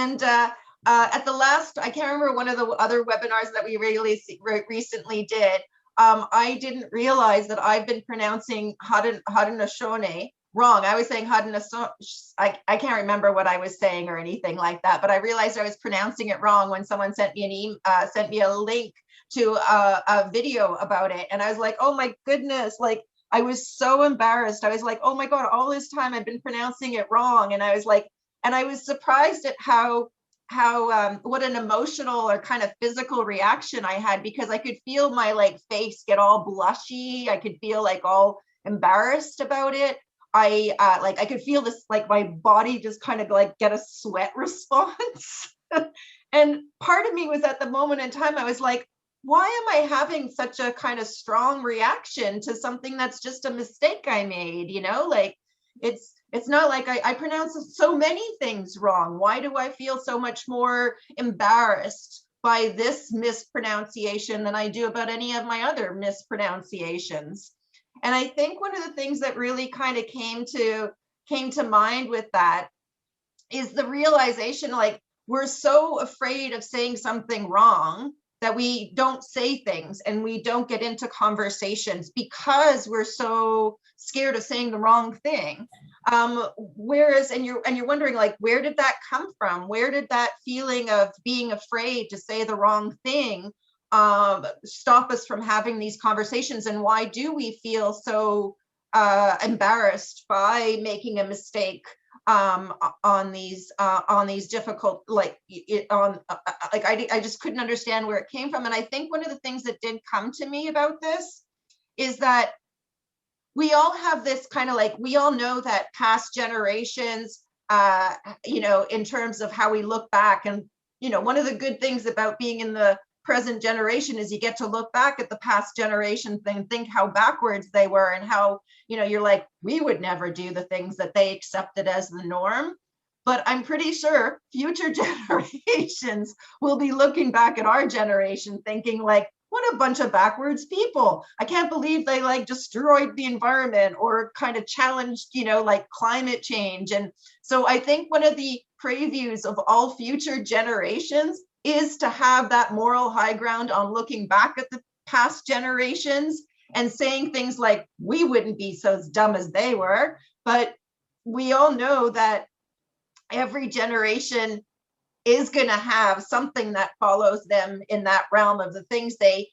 And at the last, I can't remember, one of the other webinars that we recently did, I didn't realize that I've been pronouncing Haudenosaunee wrong. I was saying Haudenosaunee. I can't remember what I was saying or anything like that, but I realized I was pronouncing it wrong when someone sent me sent me a link to a video about it, and I was like, oh my goodness, like I was so embarrassed. I was like, oh my God, all this time I've been pronouncing it wrong, and I was like, and I was surprised at how what an emotional or kind of physical reaction I had, because I could feel my like face get all blushy. I could feel like all embarrassed about it. I could feel this, like my body just kind of like get a sweat response. And part of me was, at the moment in time, I was like, why am I having such a kind of strong reaction to something that's just a mistake I made? You know, like it's not like I pronounce so many things wrong. Why do I feel so much more embarrassed by this mispronunciation than I do about any of my other mispronunciations? And I think one of the things that really kind of came to mind with that is the realization, like, we're so afraid of saying something wrong that we don't say things and we don't get into conversations because we're so scared of saying the wrong thing. Whereas, and you're wondering, like, where did that come from? Where did that feeling of being afraid to say the wrong thing stop us from having these conversations? And why do we feel so embarrassed by making a mistake on these difficult, like I just couldn't understand where it came from. And I think one of the things that did come to me about this is that we all have this kind of, like, we all know that past generations, you know, in terms of how we look back, and, you know, one of the good things about being in the present generation is you get to look back at the past generation and think how backwards they were, and how, you know, you're like, we would never do the things that they accepted as the norm. But I'm pretty sure future generations will be looking back at our generation thinking, like, what a bunch of backwards people. I can't believe they like destroyed the environment or kind of challenged, you know, like climate change. And so I think one of the previews of all future generations is to have that moral high ground on looking back at the past generations and saying things like, we wouldn't be so dumb as they were. But we all know that every generation is going to have something that follows them in that realm of the things they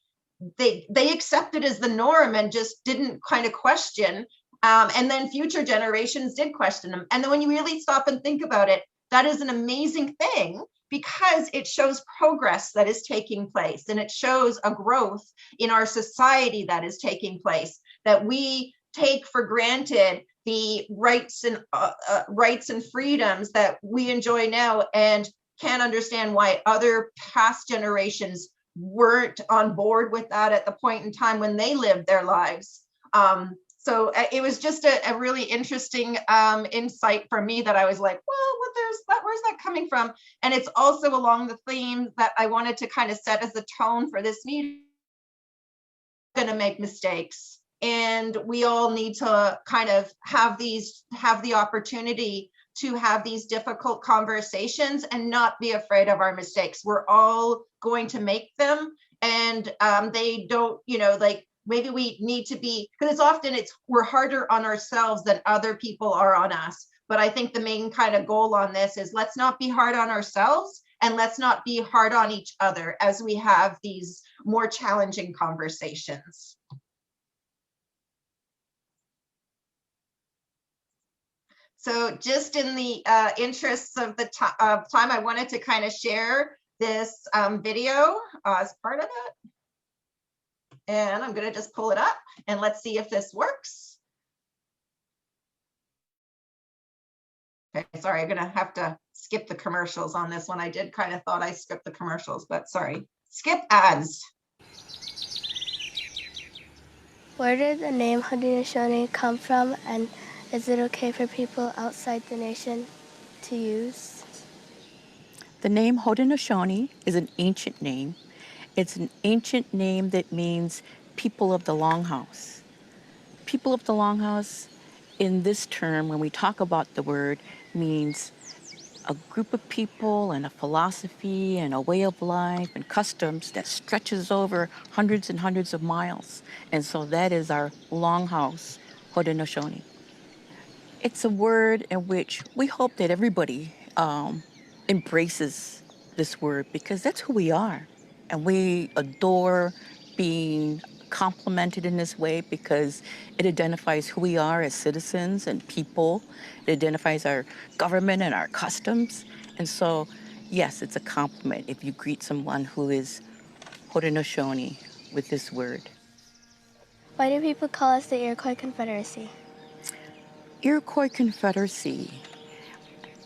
accepted as the norm and just didn't kind of question. And then future generations did question them. And then when you really stop and think about it, that is an amazing thing, because it shows progress that is taking place, and it shows a growth in our society that is taking place, that we take for granted the rights and freedoms that we enjoy now, and can't understand why other past generations weren't on board with that at the point in time when they lived their lives. So it was just a really interesting insight for me, that I was like, well, where's that coming from? And it's also along the theme that I wanted to kind of set as a tone for this meeting. We're going to make mistakes, and we all need to kind of have the opportunity to have these difficult conversations and not be afraid of our mistakes. We're all going to make them, and they don't, you know, like, maybe we need to be, because we're harder on ourselves than other people are on us. But I think the main kind of goal on this is, let's not be hard on ourselves, and let's not be hard on each other as we have these more challenging conversations. So just in the interests of the time, I wanted to kind of share this video as part of it. And I'm going to just pull it up, and let's see if this works. Okay, sorry, I'm going to have to skip the commercials on this one. I did kind of thought I skipped the commercials, but sorry. Skip ads. Where did the name Haudenosaunee come from, and is it okay for people outside the nation to use? The name Haudenosaunee is an ancient name. It's an ancient name that means people of the Longhouse. People of the Longhouse, in this term, when we talk about the word, means a group of people and a philosophy and a way of life and customs that stretches over hundreds and hundreds of miles. And so that is our longhouse, Haudenosaunee. It's a word in which we hope that everybody embraces this word because that's who we are. And we adore being complimented in this way because it identifies who we are as citizens and people. It identifies our government and our customs. And so, yes, it's a compliment if you greet someone who is Haudenosaunee with this word. Why do people call us the Iroquois Confederacy? Iroquois Confederacy,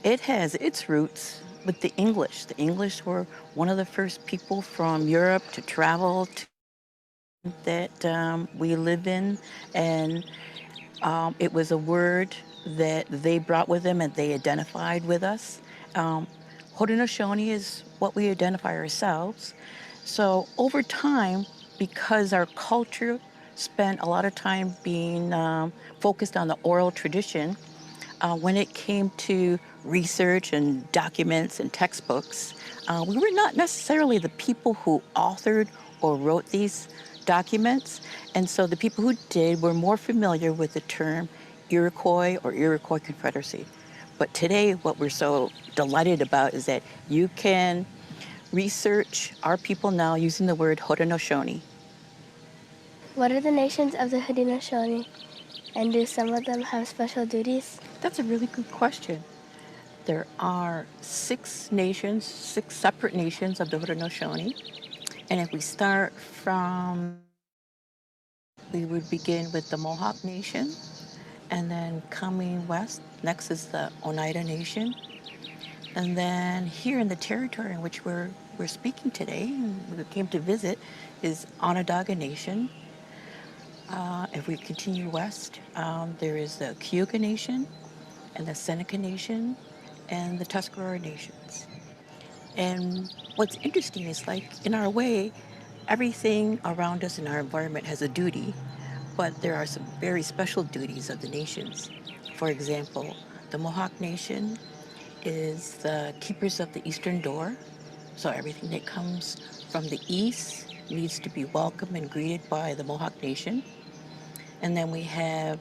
it has its roots with the English. The English were one of the first people from Europe to travel to that we live in, and it was a word that they brought with them and they identified with us. Haudenosaunee is what we identify ourselves. So over time, because our culture spent a lot of time being focused on the oral tradition, when it came to research and documents and textbooks, we were not necessarily the people who authored or wrote these documents. And so the people who did were more familiar with the term Iroquois or Iroquois Confederacy. But today, what we're so delighted about is that you can research our people now using the word Haudenosaunee. What are the nations of the Haudenosaunee, and do some of them have special duties? That's a really good question. There are 6 nations, 6 separate nations of the Haudenosaunee. And if we start from, we would begin with the Mohawk Nation, and then coming west, next is the Oneida Nation. And then here in the territory in which we're speaking today, and we came to visit, is Onondaga Nation. If we continue west, there is the Cayuga Nation, and the Seneca Nation, and the Tuscarora Nations. And what's interesting is, like, in our way, everything around us in our environment has a duty, but there are some very special duties of the nations. For example, the Mohawk Nation is the keepers of the eastern door. So everything that comes from the east needs to be welcomed and greeted by the Mohawk Nation. And then we have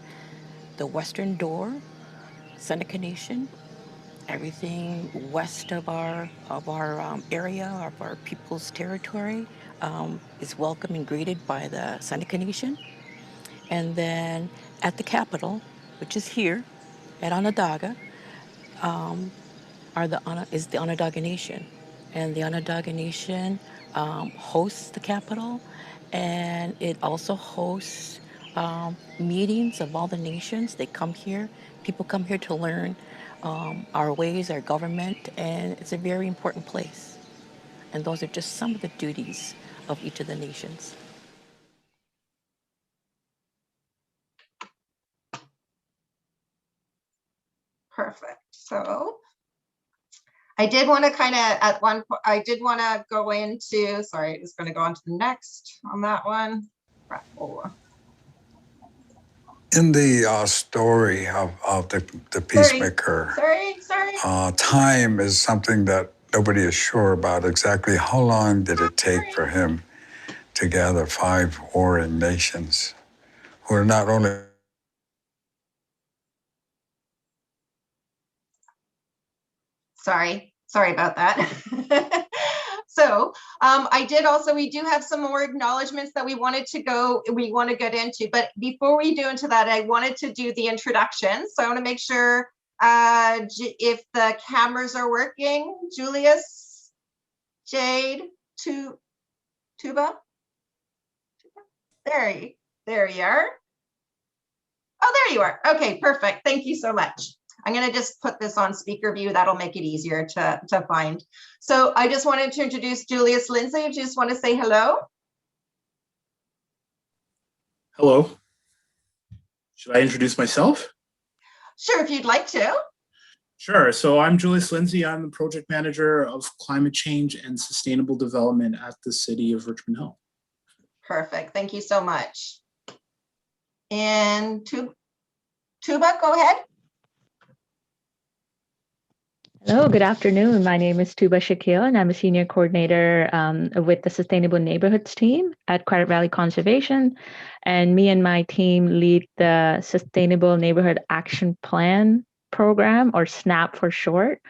the western door, Seneca Nation. Everything west of our area, of our people's territory, is welcomed and greeted by the Seneca Nation. And then at the capital, which is here at Onondaga, is the Onondaga Nation. And the Onondaga Nation hosts the capital, and it also hosts meetings of all the nations. They come here. People come here to learn our ways, our government, and it's a very important place. And those are just some of the duties of each of the nations. Perfect. So I did want to kind of at one point, I did want to go into, sorry, I'm just going to go on to the next on that one. In the story of the peacemaker, time is something that nobody is sure about exactly how long did it take for him to gather 5 warring nations who are not only Sorry about that. So I did also, we do have some more acknowledgements that we want to get into, but before we do into that, I wanted to do the introduction. So I want to make sure if the cameras are working. Julius, Jade, Tooba. There you are. Oh, there you are. Okay, perfect. Thank you so much. I'm going to just put this on speaker view. That'll make it easier to find. So I just wanted to introduce Julius Lindsay. I just want to say hello. Hello. Should I introduce myself? Sure, if you'd like to. Sure. So I'm Julius Lindsay. I'm the project manager of climate change and sustainable development at the city of Richmond Hill. Perfect. Thank you so much. And Tooba, go ahead. Oh, good afternoon. My name is Tooba Shakeel, and I'm a senior coordinator with the Sustainable Neighborhoods team at Credit Valley Conservation. And me and my team lead the Sustainable Neighborhood Action Plan program, or SNAP for short.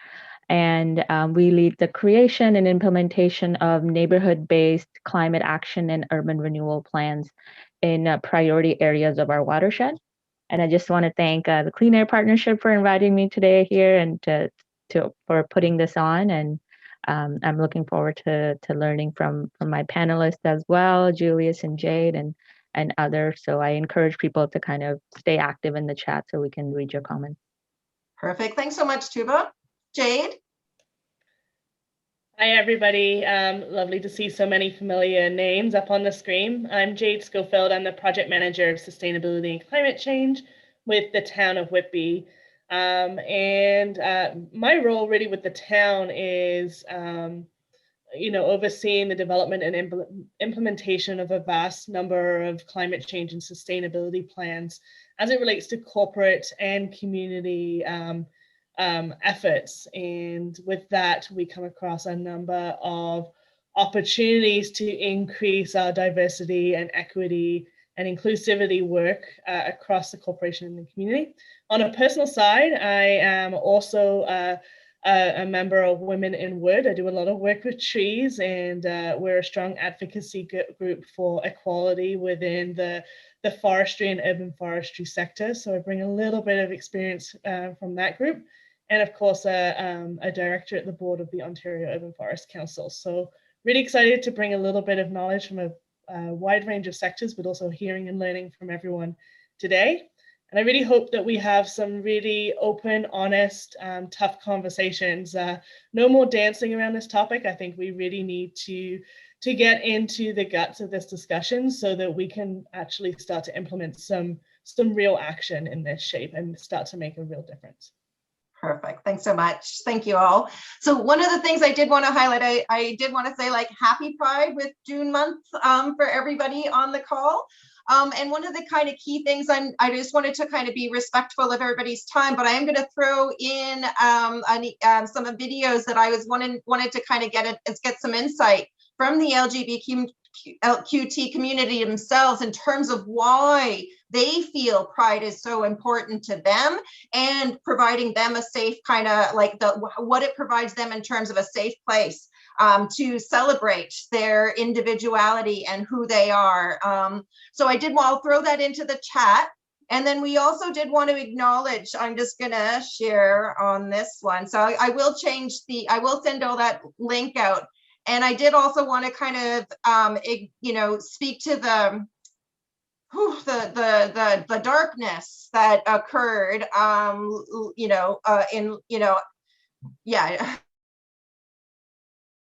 And we lead the creation and implementation of neighborhood-based climate action and urban renewal plans in priority areas of our watershed. And I just want to thank the Clean Air Partnership for inviting me today here and for putting this on. And I'm looking forward to learning from my panelists as well, Julius and Jade and others. So I encourage people to kind of stay active in the chat so we can read your comments. Perfect. Thanks so much, Tooba. Jade? Hi, everybody. Lovely to see so many familiar names up on the screen. I'm Jade Schofield. I'm the project manager of sustainability and climate change with the Town of Whitby. My role really with the town is, overseeing the development and implementation of a vast number of climate change and sustainability plans as it relates to corporate and community efforts. And with that, we come across a number of opportunities to increase our diversity and equity and inclusivity work across the corporation and the community. On a personal side, I am also a member of Women in Wood. I do a lot of work with trees, and we're a strong advocacy group for equality within the forestry and urban forestry sector. So I bring a little bit of experience from that group. And of course, a director at the board of the Ontario Urban Forest Council. So really excited to bring a little bit of knowledge from a wide range of sectors, but also hearing and learning from everyone today. And I really hope that we have some really open, honest, tough conversations. No more dancing around this topic. I think we really need to get into the guts of this discussion so that we can actually start to implement some real action in this shape and start to make a real difference. Perfect. Thanks so much. Thank you all. So one of the things I did want to highlight, I did want to say, like, happy Pride with June month for everybody on the call. And one of the kind of key things I just wanted to kind of be respectful of everybody's time, but I am going to throw in some videos that I was wanted to kind of get some insight from the LGBTQT community themselves in terms of why they feel Pride is so important to them, and providing them a safe kind of like what it provides them in terms of a safe place to celebrate their individuality and who they are. So I'll throw that into the chat. And then we also did want to acknowledge, I'm just gonna share on this one. So I will send all that link out. And I did also want to kind of, speak to the darkness that occurred,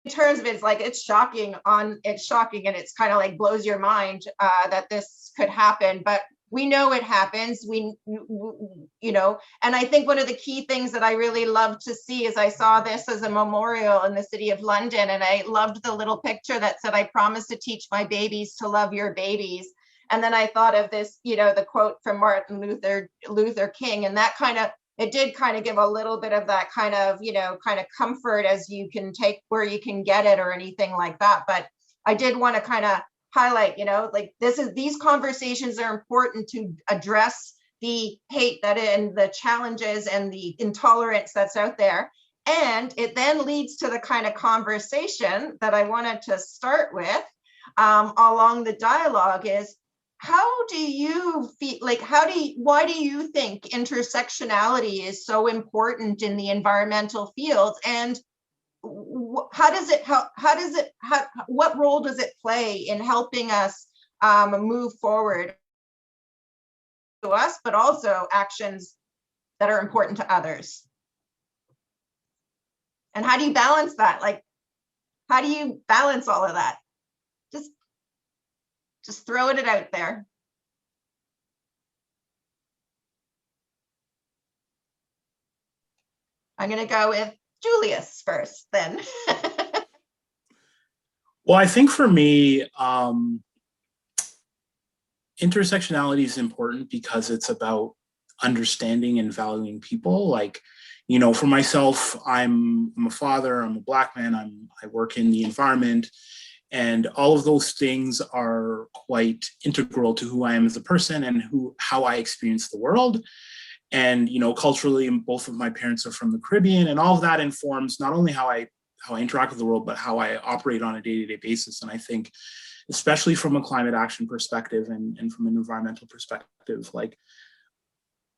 in terms of it's shocking and it's kind of like blows your mind that this could happen, but we know it happens. And I think one of the key things that I really love to see is I saw this as a memorial in the City of London, and I loved the little picture that said, "I promise to teach my babies to love your babies." And then I thought of this, the quote from Martin Luther King, and that it did kind of give a little bit of that kind of comfort as you can take where you can get it or anything like that. But I did want to kind of highlight, these conversations are important to address the hate and the challenges and the intolerance that's out there. And it then leads to the kind of conversation that I wanted to start with along the dialogue is, how do you feel, why do you think intersectionality is so important in the environmental field? And what role does it play in helping us move forward to us, but also actions that are important to others? And how do you balance that? How do you balance all of that? Just throwing it out there. I'm going to go with Julius first then. Well, I think for me, intersectionality is important because it's about understanding and valuing people. You know, for myself, I'm a father, I'm a Black man, I work in the environment, and all of those things are quite integral to who I am as a person and how I experience the world. And, you know, culturally, both of my parents are from the Caribbean, and all of that informs not only how I interact with the world, but how I operate on a day-to-day basis. And I think, especially from a climate action perspective and from an environmental perspective, like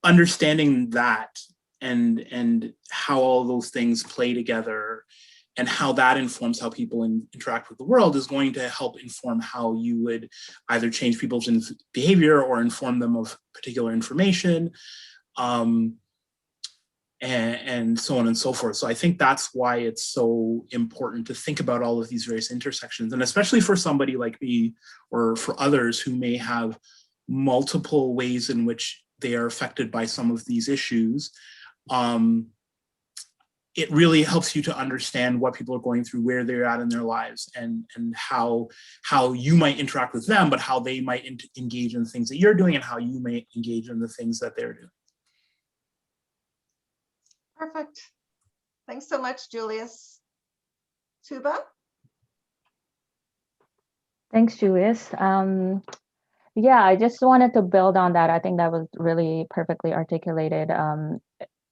understanding that and how all those things play together and how that informs how people interact with the world is going to help inform how you would either change people's behavior or inform them of particular information, and so on and so forth. So I think that's why it's so important to think about all of these various intersections, and especially for somebody like me or for others who may have multiple ways in which they are affected by some of these issues. It really helps you to understand what people are going through, where they're at in their lives, and how you might interact with them, but how they might engage in the things that you're doing and how you may engage in the things that they're doing. Perfect. Thanks so much, Julius. Tooba? Thanks, Julius. Yeah, I just wanted to build on that. I think that was really perfectly articulated.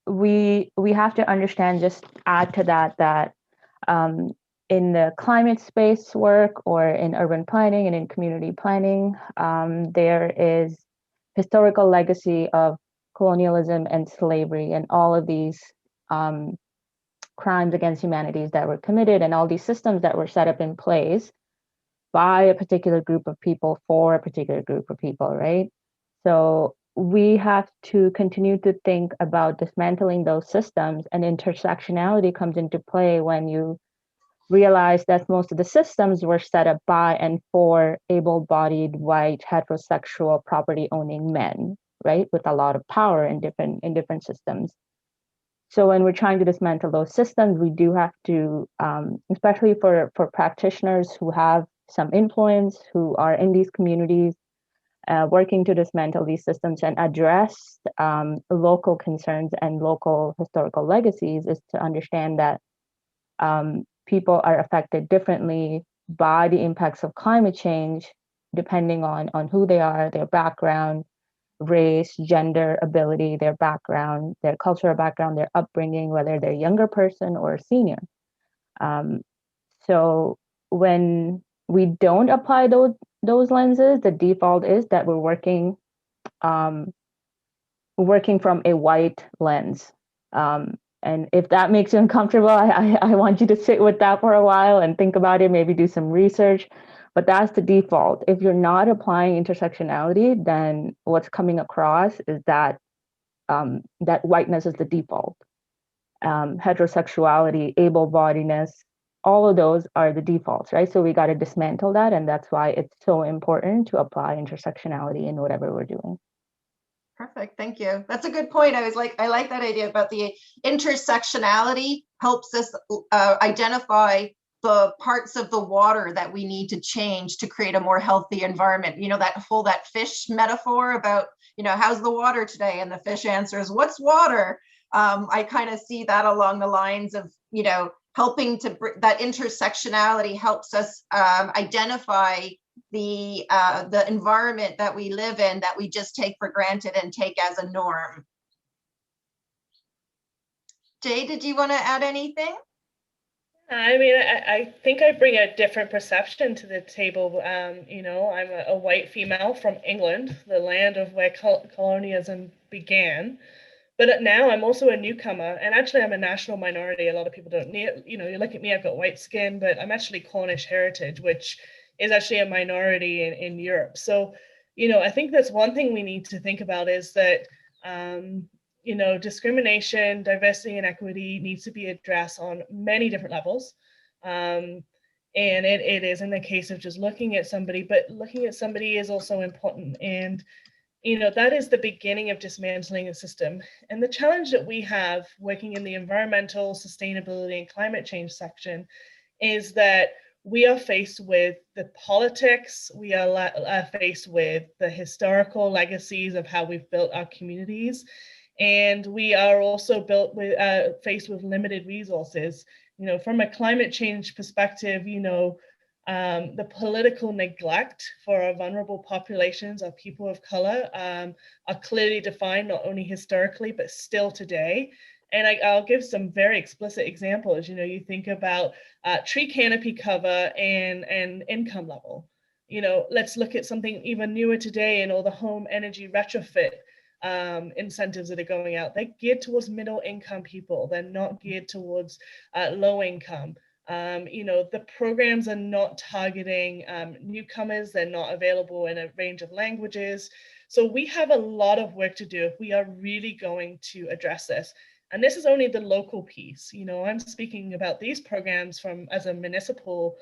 We have to understand, just add to that in the climate space work or in urban planning and in community planning, there is historical legacy of colonialism and slavery and all of these crimes against humanities that were committed, and all these systems that were set up in place by a particular group of people for a particular group of people, right? So we have to continue to think about dismantling those systems, and intersectionality comes into play when you realize that most of the systems were set up by and for able-bodied, white, heterosexual, property-owning men, right? With a lot of power in different systems. So when we're trying to dismantle those systems, we do have to, especially for practitioners who have some influence, who are in these communities, working to dismantle these systems and address local concerns and local historical legacies, is to understand that people are affected differently by the impacts of climate change, depending on who they are, their background, race, gender, ability, their background, their cultural background, their upbringing, whether they're a younger person or a senior. So when we don't apply those lenses, the default is that we're working from a white lens. And if that makes you uncomfortable, I want you to sit with that for a while and think about it, maybe do some research. But that's the default. If you're not applying intersectionality, then what's coming across is that that whiteness is the default. Heterosexuality, able-bodiedness, all of those are the defaults, right? So we got to dismantle that, and that's why it's so important to apply intersectionality in whatever we're doing. Perfect, thank you. That's a good point. I like that idea about the intersectionality helps us identify the parts of the water that we need to change to create a more healthy environment. You know, that fish metaphor about, you know, how's the water today? And the fish answers, what's water? I kind of see that along the lines of, you know, helping to that intersectionality helps us identify the environment that we live in that we just take for granted and take as a norm. Jay, did you want to add anything? I mean, I think I bring a different perception to the table. You know, I'm a white female from England, the land of where colonialism began. But now I'm also a newcomer, and actually I'm a national minority. A lot of people don't, you know, you look at me, I've got white skin, but I'm actually Cornish heritage, which is actually a minority in Europe. So, you know, I think that's one thing we need to think about is that, you know, discrimination, diversity, and equity needs to be addressed on many different levels. And it is in the case of just looking at somebody, but looking at somebody is also important. And you know, that is the beginning of dismantling a system. And the challenge that we have working in the environmental, sustainability, and climate change section is that we are faced with the politics, we are faced with the historical legacies of how we've built our communities. And we are also faced with limited resources. You know, from a climate change perspective, you know, the political neglect for our vulnerable populations, our people of color, are clearly defined, not only historically, but still today. And I'll give some very explicit examples. You know, you think about tree canopy cover and income level. You know, let's look at something even newer today and all the home energy retrofit incentives that are going out. They're geared towards middle income people. They're not geared towards low income. You know, the programs are not targeting newcomers. They're not available in a range of languages. So we have a lot of work to do if we are really going to address this. And this is only the local piece. You know, I'm speaking about these programs as a municipal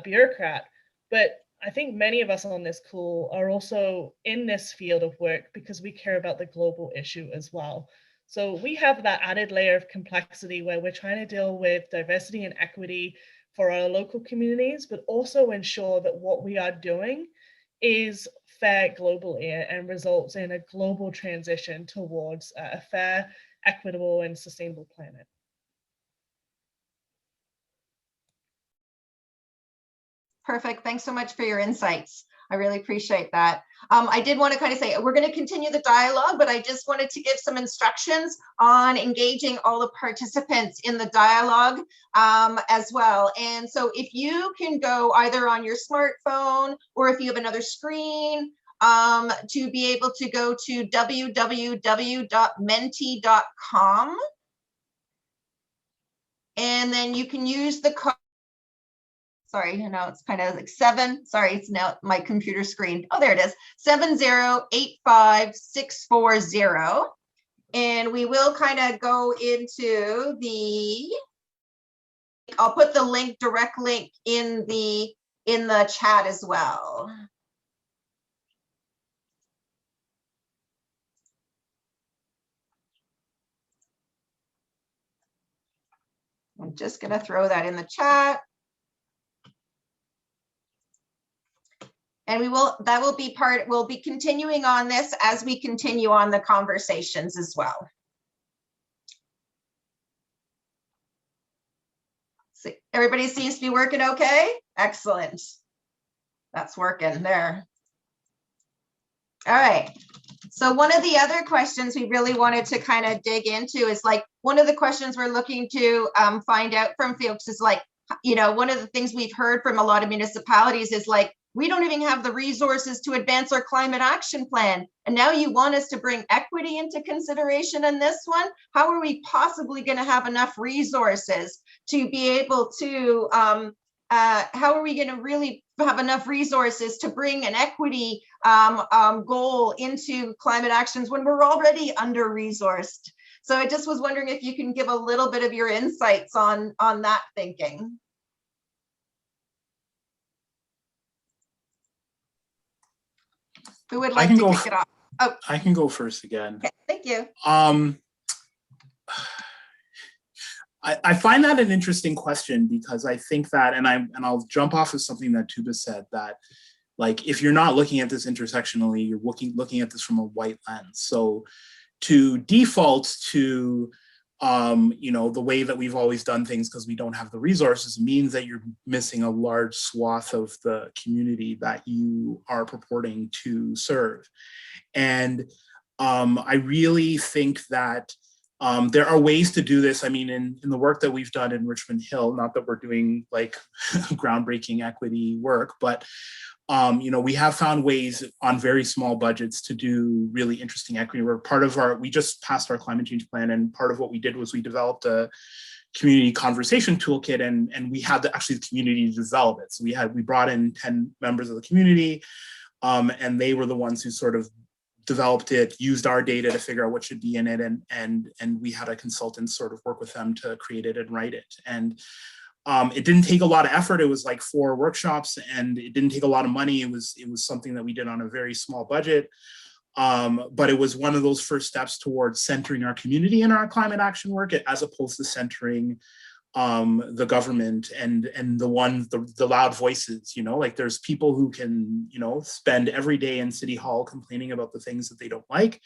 bureaucrat, but I think many of us on this call are also in this field of work because we care about the global issue as well. So we have that added layer of complexity where we're trying to deal with diversity and equity for our local communities, but also ensure that what we are doing is fair globally and results in a global transition towards a fair, equitable, and sustainable planet. Perfect. Thanks so much for your insights. I really appreciate that. I did want to kind of say, we're going to continue the dialogue, but I just wanted to give some instructions on engaging all the participants in the dialogue as well. And so if you can go either on your smartphone or if you have another screen, to be able to go to www.menti.com. And then you can use the code. Sorry, you know, it's kind of like sorry, it's now my computer screen. Oh, there it is, 7085640. And we will kind of go into I'll put the direct link in the chat as well. I'm just going to throw that in the chat. And we'll be continuing on this as we continue on the conversations as well. See, everybody seems to be working okay? Excellent. That's working there. All right. So one of the other questions we really wanted to kind of dig into is like, one of the questions we're looking to find out from folks is like, you know, one of the things we've heard from a lot of municipalities is like, we don't even have the resources to advance our climate action plan. And now you want us to bring equity into consideration in this one? How are we possibly going to have enough resources to be able to, how are we going to really have enough resources to bring an equity goal into climate actions when we're already under-resourced? So I just was wondering if you can give a little bit of your insights on that thinking. Who would like to kick it off? Oh, I can go first again. Okay, thank you. I find that an interesting question because I think that, and I'll jump off of something that Tooba said, that like if you're not looking at this intersectionally, you're looking at this from a white lens. So to default to you know, the way that we've always done things because we don't have the resources means that you're missing a large swath of the community that you are purporting to serve. And I really think that there are ways to do this. I mean, in the work that we've done in Richmond Hill, not that we're doing like groundbreaking equity work, but you know, we have found ways on very small budgets to do really interesting equity work. We just passed our climate change plan, and part of what we did was we developed a community conversation toolkit, and we had actually the community develop it. So we brought in 10 members of the community, and they were the ones who sort of developed it, used our data to figure out what should be in it, and we had a consultant sort of work with them to create it and write it. And it didn't take a lot of effort. It was like 4 workshops, and it didn't take a lot of money. It was something that we did on a very small budget. But it was one of those first steps towards centering our community in our climate action work, as opposed to centering the government and the loud voices. You know, like there's people who can, you know, spend every day in City Hall complaining about the things that they don't like.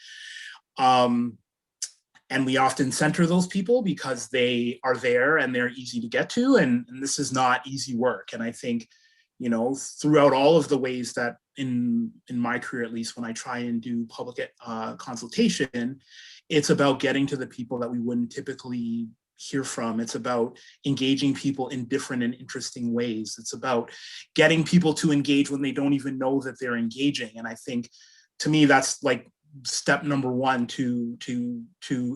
And we often center those people because they are there and they're easy to get to. And this is not easy work. And I think, you know, throughout all of the ways that in my career, at least when I try and do public consultation, it's about getting to the people that we wouldn't typically hear from. It's about engaging people in different and interesting ways. It's about getting people to engage when they don't even know that they're engaging. And I think, to me, that's like step number one to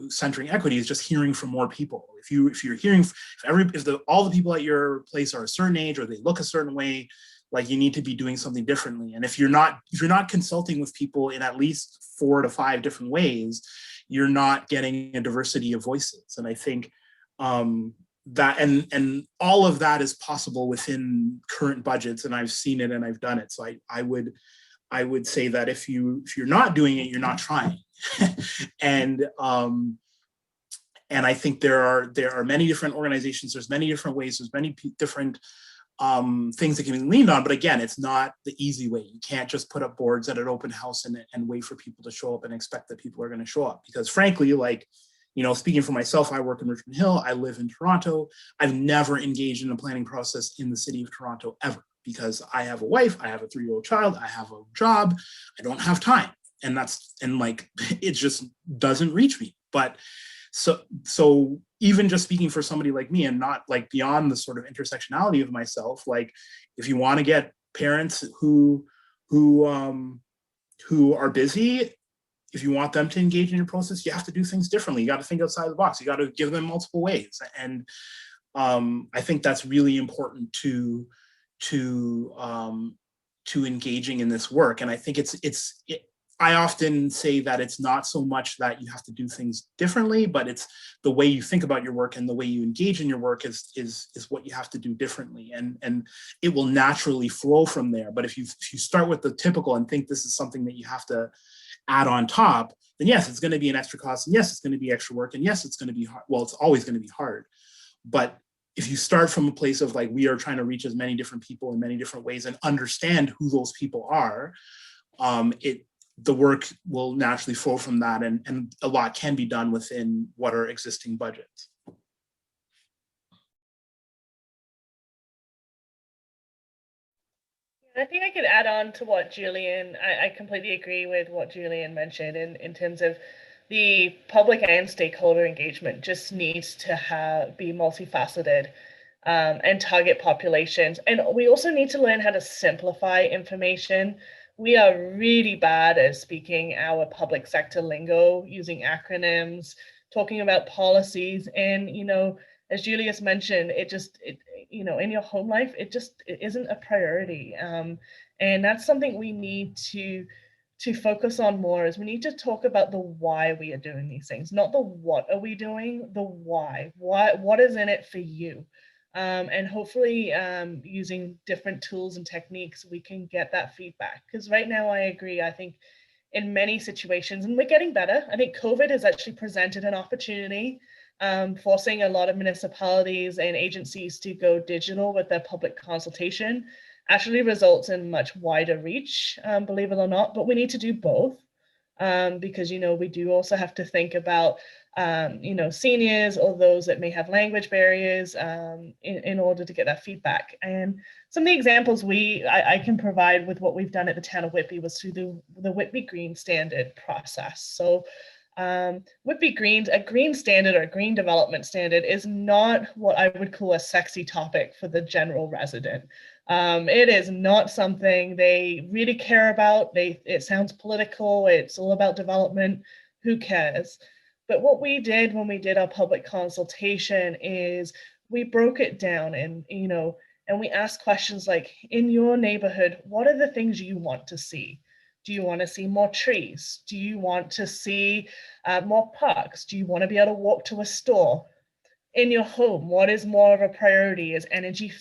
centering equity, is just hearing from more people. If you're hearing, if all the people at your place are a certain age or they look a certain way, like, you need to be doing something differently. And if you're not consulting with people in at least 4 to 5 different ways, you're not getting a diversity of voices. And I think that and all of that is possible within current budgets, and I've seen it and I've done it. So I would say that if you're not doing it, you're not trying. And I think there are many different organizations, there's many different ways, there's many different things that can be leaned on. But again, it's not the easy way. You can't just put up boards at an open house and wait for people to show up and expect that people are going to show up. Because frankly, like, you know, speaking for myself, I work in Richmond Hill, I live in Toronto. I've never engaged in a planning process in the city of Toronto ever, because I have a wife, I have a 3-year-old child, I have a job, I don't have time. And like, it just doesn't reach me. But so even just speaking for somebody like me, and not like beyond the sort of intersectionality of myself, like, if you want to get parents who are busy, if you want them to engage in your process, you have to do things differently. You got to think outside the box. You got to give them multiple ways. And I think that's really important to engaging in this work. And I think I often say that it's not so much that you have to do things differently, but it's the way you think about your work and the way you engage in your work is what you have to do differently. And it will naturally flow from there. But if you start with the typical and think this is something that you have to add on top, then yes, it's going to be an extra cost. And yes, it's going to be extra work. And yes, it's going to be hard. Well, it's always going to be hard. But if you start from a place of like, we are trying to reach as many different people in many different ways and understand who those people are, the work will naturally flow from that, and a lot can be done within what are existing budgets. I think I could add on to what Julian, I completely agree with what Julian mentioned in terms of the public and stakeholder engagement just needs to be multifaceted and target populations. And we also need to learn how to simplify information. We are really bad at speaking our public sector lingo, using acronyms, talking about policies. And, you know, as Julius mentioned, you know, in your home life, it isn't a priority. And that's something we need to focus on more, is we need to talk about the why we are doing these things, not the what are we doing, the why. What is in it for you? And hopefully using different tools and techniques, we can get that feedback. Because right now, I agree, I think in many situations, and we're getting better, I think COVID has actually presented an opportunity, forcing a lot of municipalities and agencies to go digital with their public consultation actually results in much wider reach, believe it or not, but we need to do both because, you know, we do also have to think about, you know, seniors or those that may have language barriers in order to get that feedback. And some of the examples I can provide with what we've done at the Town of Whitby was through the Whitby Green Standard process. So Whitby Greens, a green standard or a green development standard is not what I would call a sexy topic for the general resident. It is not something they really care about. It sounds political. It's all about development. Who cares? But what we did when we did our public consultation is we broke it down and, you know, and we asked questions like, in your neighborhood, what are the things you want to see? Do you want to see more trees? Do you want to see more parks? Do you want to be able to walk to a store? In your home, what is more of a priority? Is energy,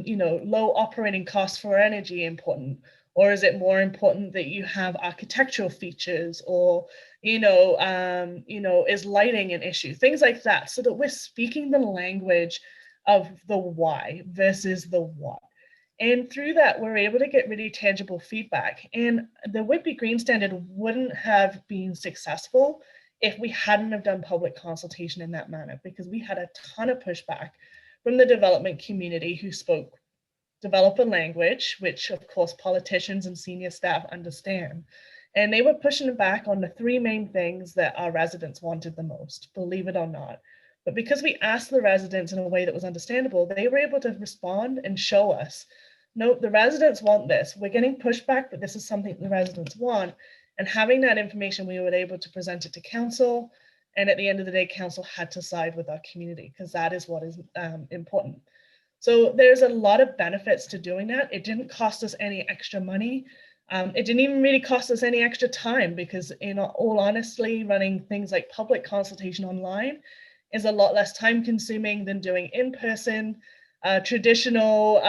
you know, low operating costs for energy important? Or is it more important that you have architectural features, or, you know, is lighting an issue? Things like that, so that we're speaking the language of the why versus the what. And through that, we're able to get really tangible feedback. And the Whitby Green Standard wouldn't have been successful if we hadn't have done public consultation in that manner, because we had a ton of pushback from the development community who spoke developer language, which of course politicians and senior staff understand. And they were pushing back on the three main things that our residents wanted the most, believe it or not. But because we asked the residents in a way that was understandable, they were able to respond and show us, no, the residents want this. We're getting pushback, but this is something the residents want. And having that information, we were able to present it to council. And at the end of the day, council had to side with our community because that is what is important. So there's a lot of benefits to doing that. It didn't cost us any extra money. It didn't even really cost us any extra time because in all honesty, running things like public consultation online is a lot less time consuming than doing in-person traditional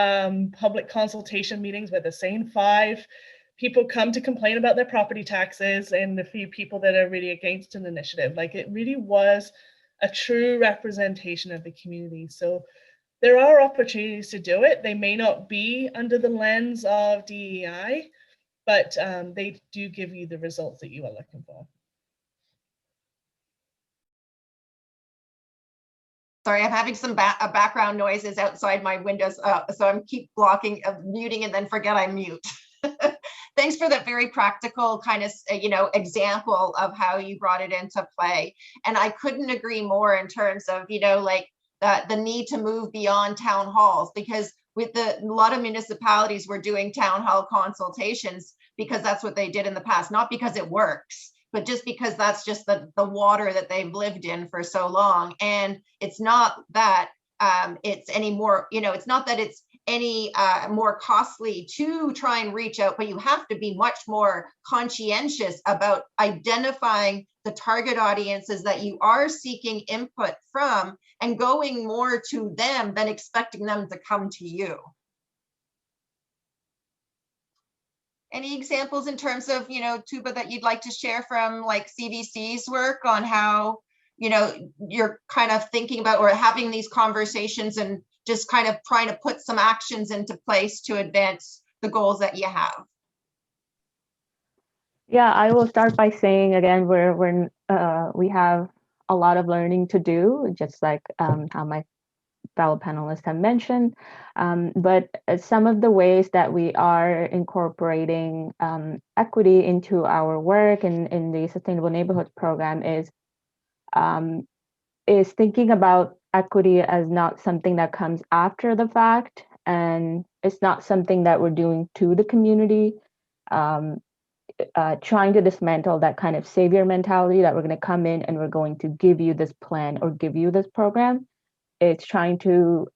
public consultation meetings where the same 5 people come to complain about their property taxes and the few people that are really against an initiative. Like it really was a true representation of the community. So there are opportunities to do it. They may not be under the lens of DEI, but they do give you the results that you are looking for. Sorry, I'm having some background noises outside my windows, so I'm keep blocking, muting, and then forget I mute. Thanks for that very practical kind of, example of how you brought it into play. And I couldn't agree more in terms of, like the need to move beyond town halls, because with a lot of municipalities were doing town hall consultations because that's what they did in the past, not because it works, but just because that's just the water that they've lived in for so long. And it's not that it's any more, it's not that it's any more costly to try and reach out, but you have to be much more conscientious about identifying the target audiences that you are seeking input from and going more to them than expecting them to come to you. Any examples in terms of, Tooba, that you'd like to share from like CDC's work on how, you're kind of thinking about or having these conversations and just kind of trying to put some actions into place to advance the goals that you have? Yeah, I will start by saying again, we have a lot of learning to do, just like how my fellow panelists have mentioned. But some of the ways that we are incorporating equity into our work in the Sustainable Neighborhoods program is thinking about equity as not something that comes after the fact, and it's not something that we're doing to the community. Trying to dismantle that kind of savior mentality that we're going to come in and we're going to give you this plan or give you this program. It's trying to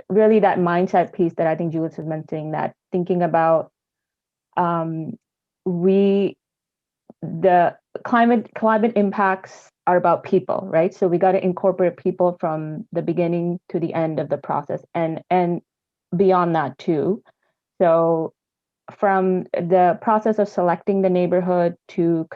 really that mindset piece that I think Julius was mentioning, that thinking about the climate impacts are about people, right? So we got to incorporate people from the beginning to the end of the process and beyond that too. So from the process of selecting the neighborhood to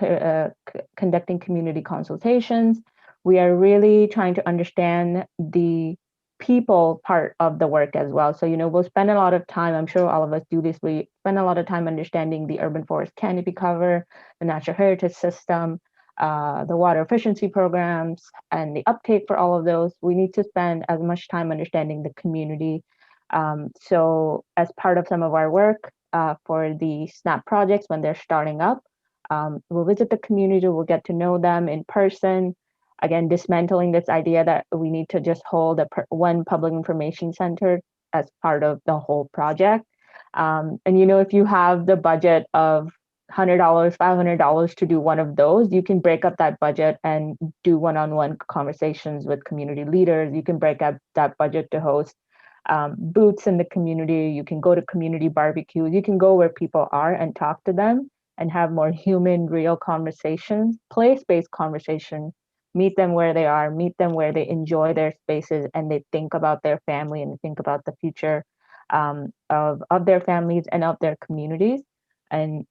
conducting community consultations, we are really trying to understand the people part of the work as well. So, we'll spend a lot of time, I'm sure all of us do this, we spend a lot of time understanding the urban forest canopy cover, the natural heritage system, the water efficiency programs, and the uptake for all of those. We need to spend as much time understanding the community. So as part of some of our work, for the SNAP projects when they're starting up. We'll visit the community, we'll get to know them in person. Again, dismantling this idea that we need to just hold one public information center as part of the whole project. And if you have the budget of $100, $500 to do one of those, you can break up that budget and do one-on-one conversations with community leaders. You can break up that budget to host booths in the community. You can go to community barbecues. You can go where people are and talk to them and have more human, real conversations, place-based conversation. Meet them where they are, meet them where they enjoy their spaces and they think about their family and think about the future of their families and of their communities, and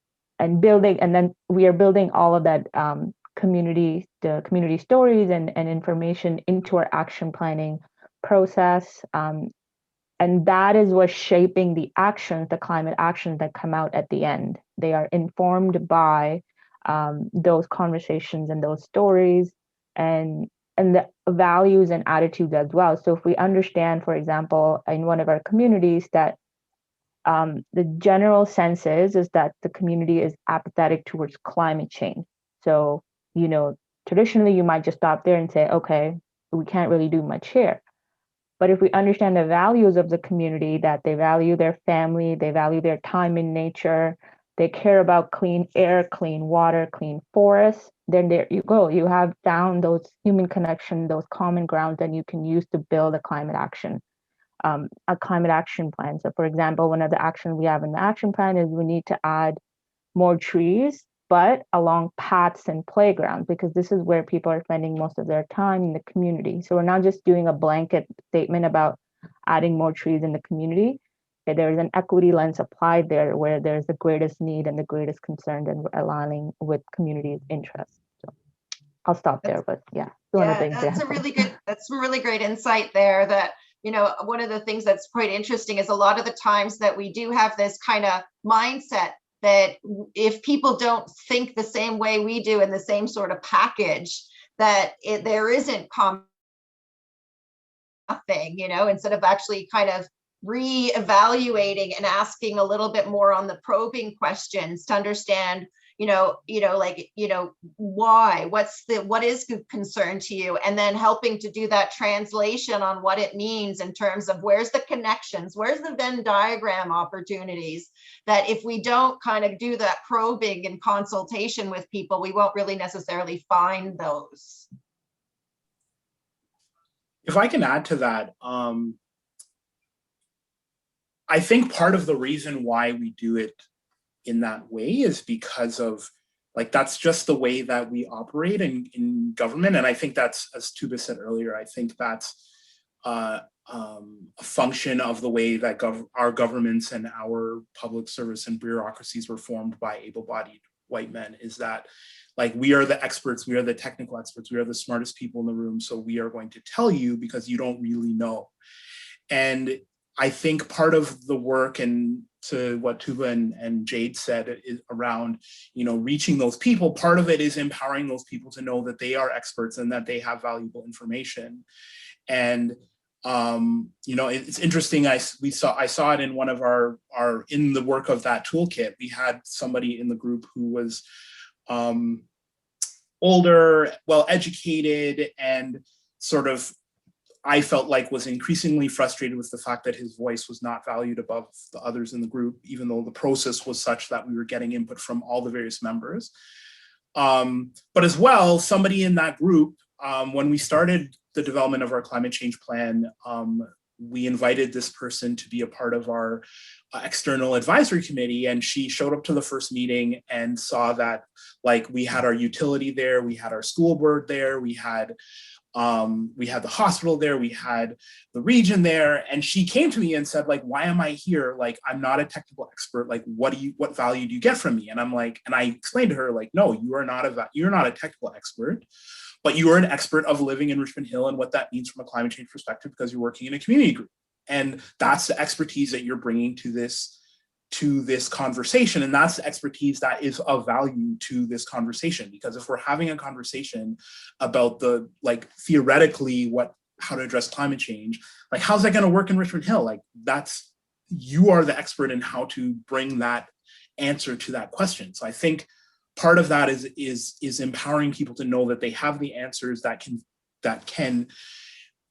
building. And then we are building all of that the community stories and information into our action planning process. And that is what's shaping the actions, the climate actions that come out at the end. They are informed by those conversations and those stories and the values and attitudes as well. So if we understand, for example, in one of our communities that the general sense is that the community is apathetic towards climate change. So, you know, traditionally you might just stop there and say, okay, we can't really do much here. But if we understand the values of the community, that they value their family, they value their time in nature, they care about clean air, clean water, clean forests, then there you go. You have found those human connection, those common grounds that you can use to build a climate action plan. So for example, one of the actions we have in the action plan is we need to add more trees, but along paths and playgrounds, because this is where people are spending most of their time in the community. So we're not just doing a blanket statement about adding more trees in the community. There's an equity lens applied there where there's the greatest need and the greatest concern and aligning with community interests. So I'll stop there, but yeah. That's some really great insight there that, you know, one of the things that's quite interesting is a lot of the times that we do have this kind of mindset that if people don't think the same way we do in the same sort of package, that there isn't common thing, you know, instead of actually kind of re-evaluating and asking a little bit more on the probing questions to understand, why, what is concern to you, and then helping to do that translation on what it means in terms of where's the connections, where's the Venn diagram opportunities, that if we don't kind of do that probing and consultation with people, we won't really necessarily find those. If I can add to that, I think part of the reason why we do it in that way is because of, like, that's just the way that we operate in government. And I think that's, as Tooba said earlier, I think that's a function of the way that our governments and our public service and bureaucracies were formed by able-bodied white men, is that, like, we are the experts, we are the technical experts, we are the smartest people in the room, so we are going to tell you because you don't really know. And I think part of the work, and to what Tooba and Jade said, is around, reaching those people. Part of it is empowering those people to know that they are experts and that they have valuable information. And it's interesting. I saw it in one of our in the work of that toolkit. We had somebody in the group who was older, well educated, and sort of, I felt like, was increasingly frustrated with the fact that his voice was not valued above the others in the group, even though the process was such that we were getting input from all the various members. But as well, somebody in that group, when we started the development of our climate change plan, we invited this person to be a part of our external advisory committee, and she showed up to the first meeting and saw that, like, we had our utility there, we had our school board there, we had the hospital there, we had the region there, and she came to me and said, like, why am I here? Like, I'm not a technical expert. Like, what value do you get from me? And I'm like, and I explained to her, like, no, you're not a technical expert, but you are an expert of living in Richmond Hill and what that means from a climate change perspective, because you're working in a community group. And that's the expertise that you're bringing to this conversation. And that's the expertise that is of value to this conversation. Because if we're having a conversation about theoretically how to address climate change, like, how's that going to work in Richmond Hill? Like, you are the expert in how to bring that answer to that question. So I think part of that is empowering people to know that they have the answers that can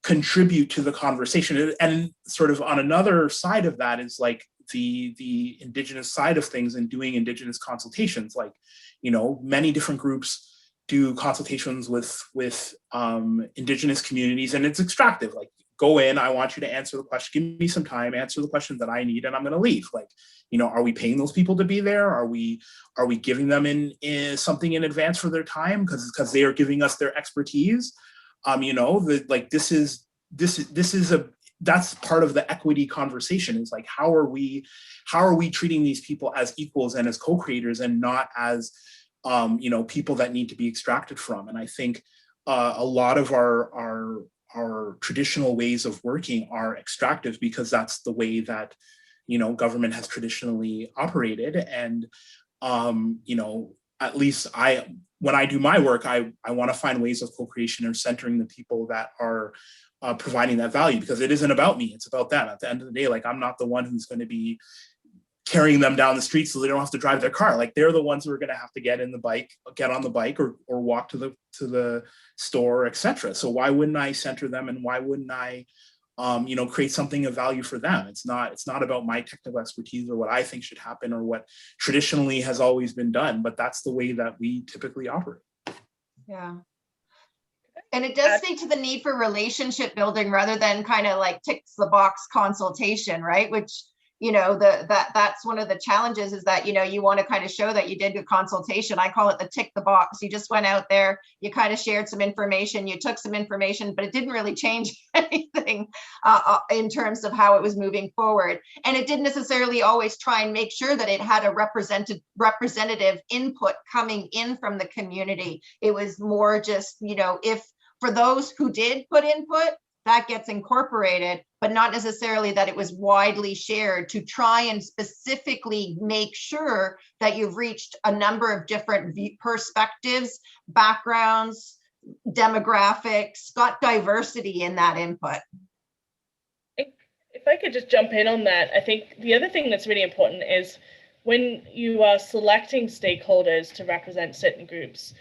contribute to the conversation. And sort of on another side of that is, like, the Indigenous side of things and doing Indigenous consultations. Like, many different groups do consultations with Indigenous communities, and it's extractive. Like, go in, I want you to answer the question, give me some time, answer the questions that I need, and I'm going to leave. Like, are we paying those people to be there? Are we giving them in something in advance for their time because they are giving us their expertise? That's part of the equity conversation, is like, how are we treating these people as equals and as co-creators, and not as people that need to be extracted from. And I think a lot of our traditional ways of working are extractive, because that's the way that government has traditionally operated. And at least when I do my work, I want to find ways of co-creation or centering the people that are providing that value, because it isn't about me, it's about them. At the end of the day, like, I'm not the one who's going to be carrying them down the street so they don't have to drive their car. Like, they're the ones who are going to have to get on the bike or walk to the store, etc. So why wouldn't I center them, and why wouldn't I create something of value for them? It's not about my technical expertise or what I think should happen or what traditionally has always been done, but that's the way that we typically operate. Yeah. And it does speak to the need for relationship building rather than kind of like ticks the box consultation, right? Which, that's one of the challenges, is that, you want to kind of show that you did a consultation. I call it the tick the box. You just went out there, you kind of shared some information, you took some information, but it didn't really change anything in terms of how it was moving forward. And it didn't necessarily always try and make sure that it had a representative input coming in from the community. It was more just, if for those who did put input, that gets incorporated, but not necessarily that it was widely shared, to try and specifically make sure that you've reached a number of different perspectives, backgrounds, demographics, got diversity in that input. If I could just jump in on that, I think the other thing that's really important is when you are selecting stakeholders to represent certain groups,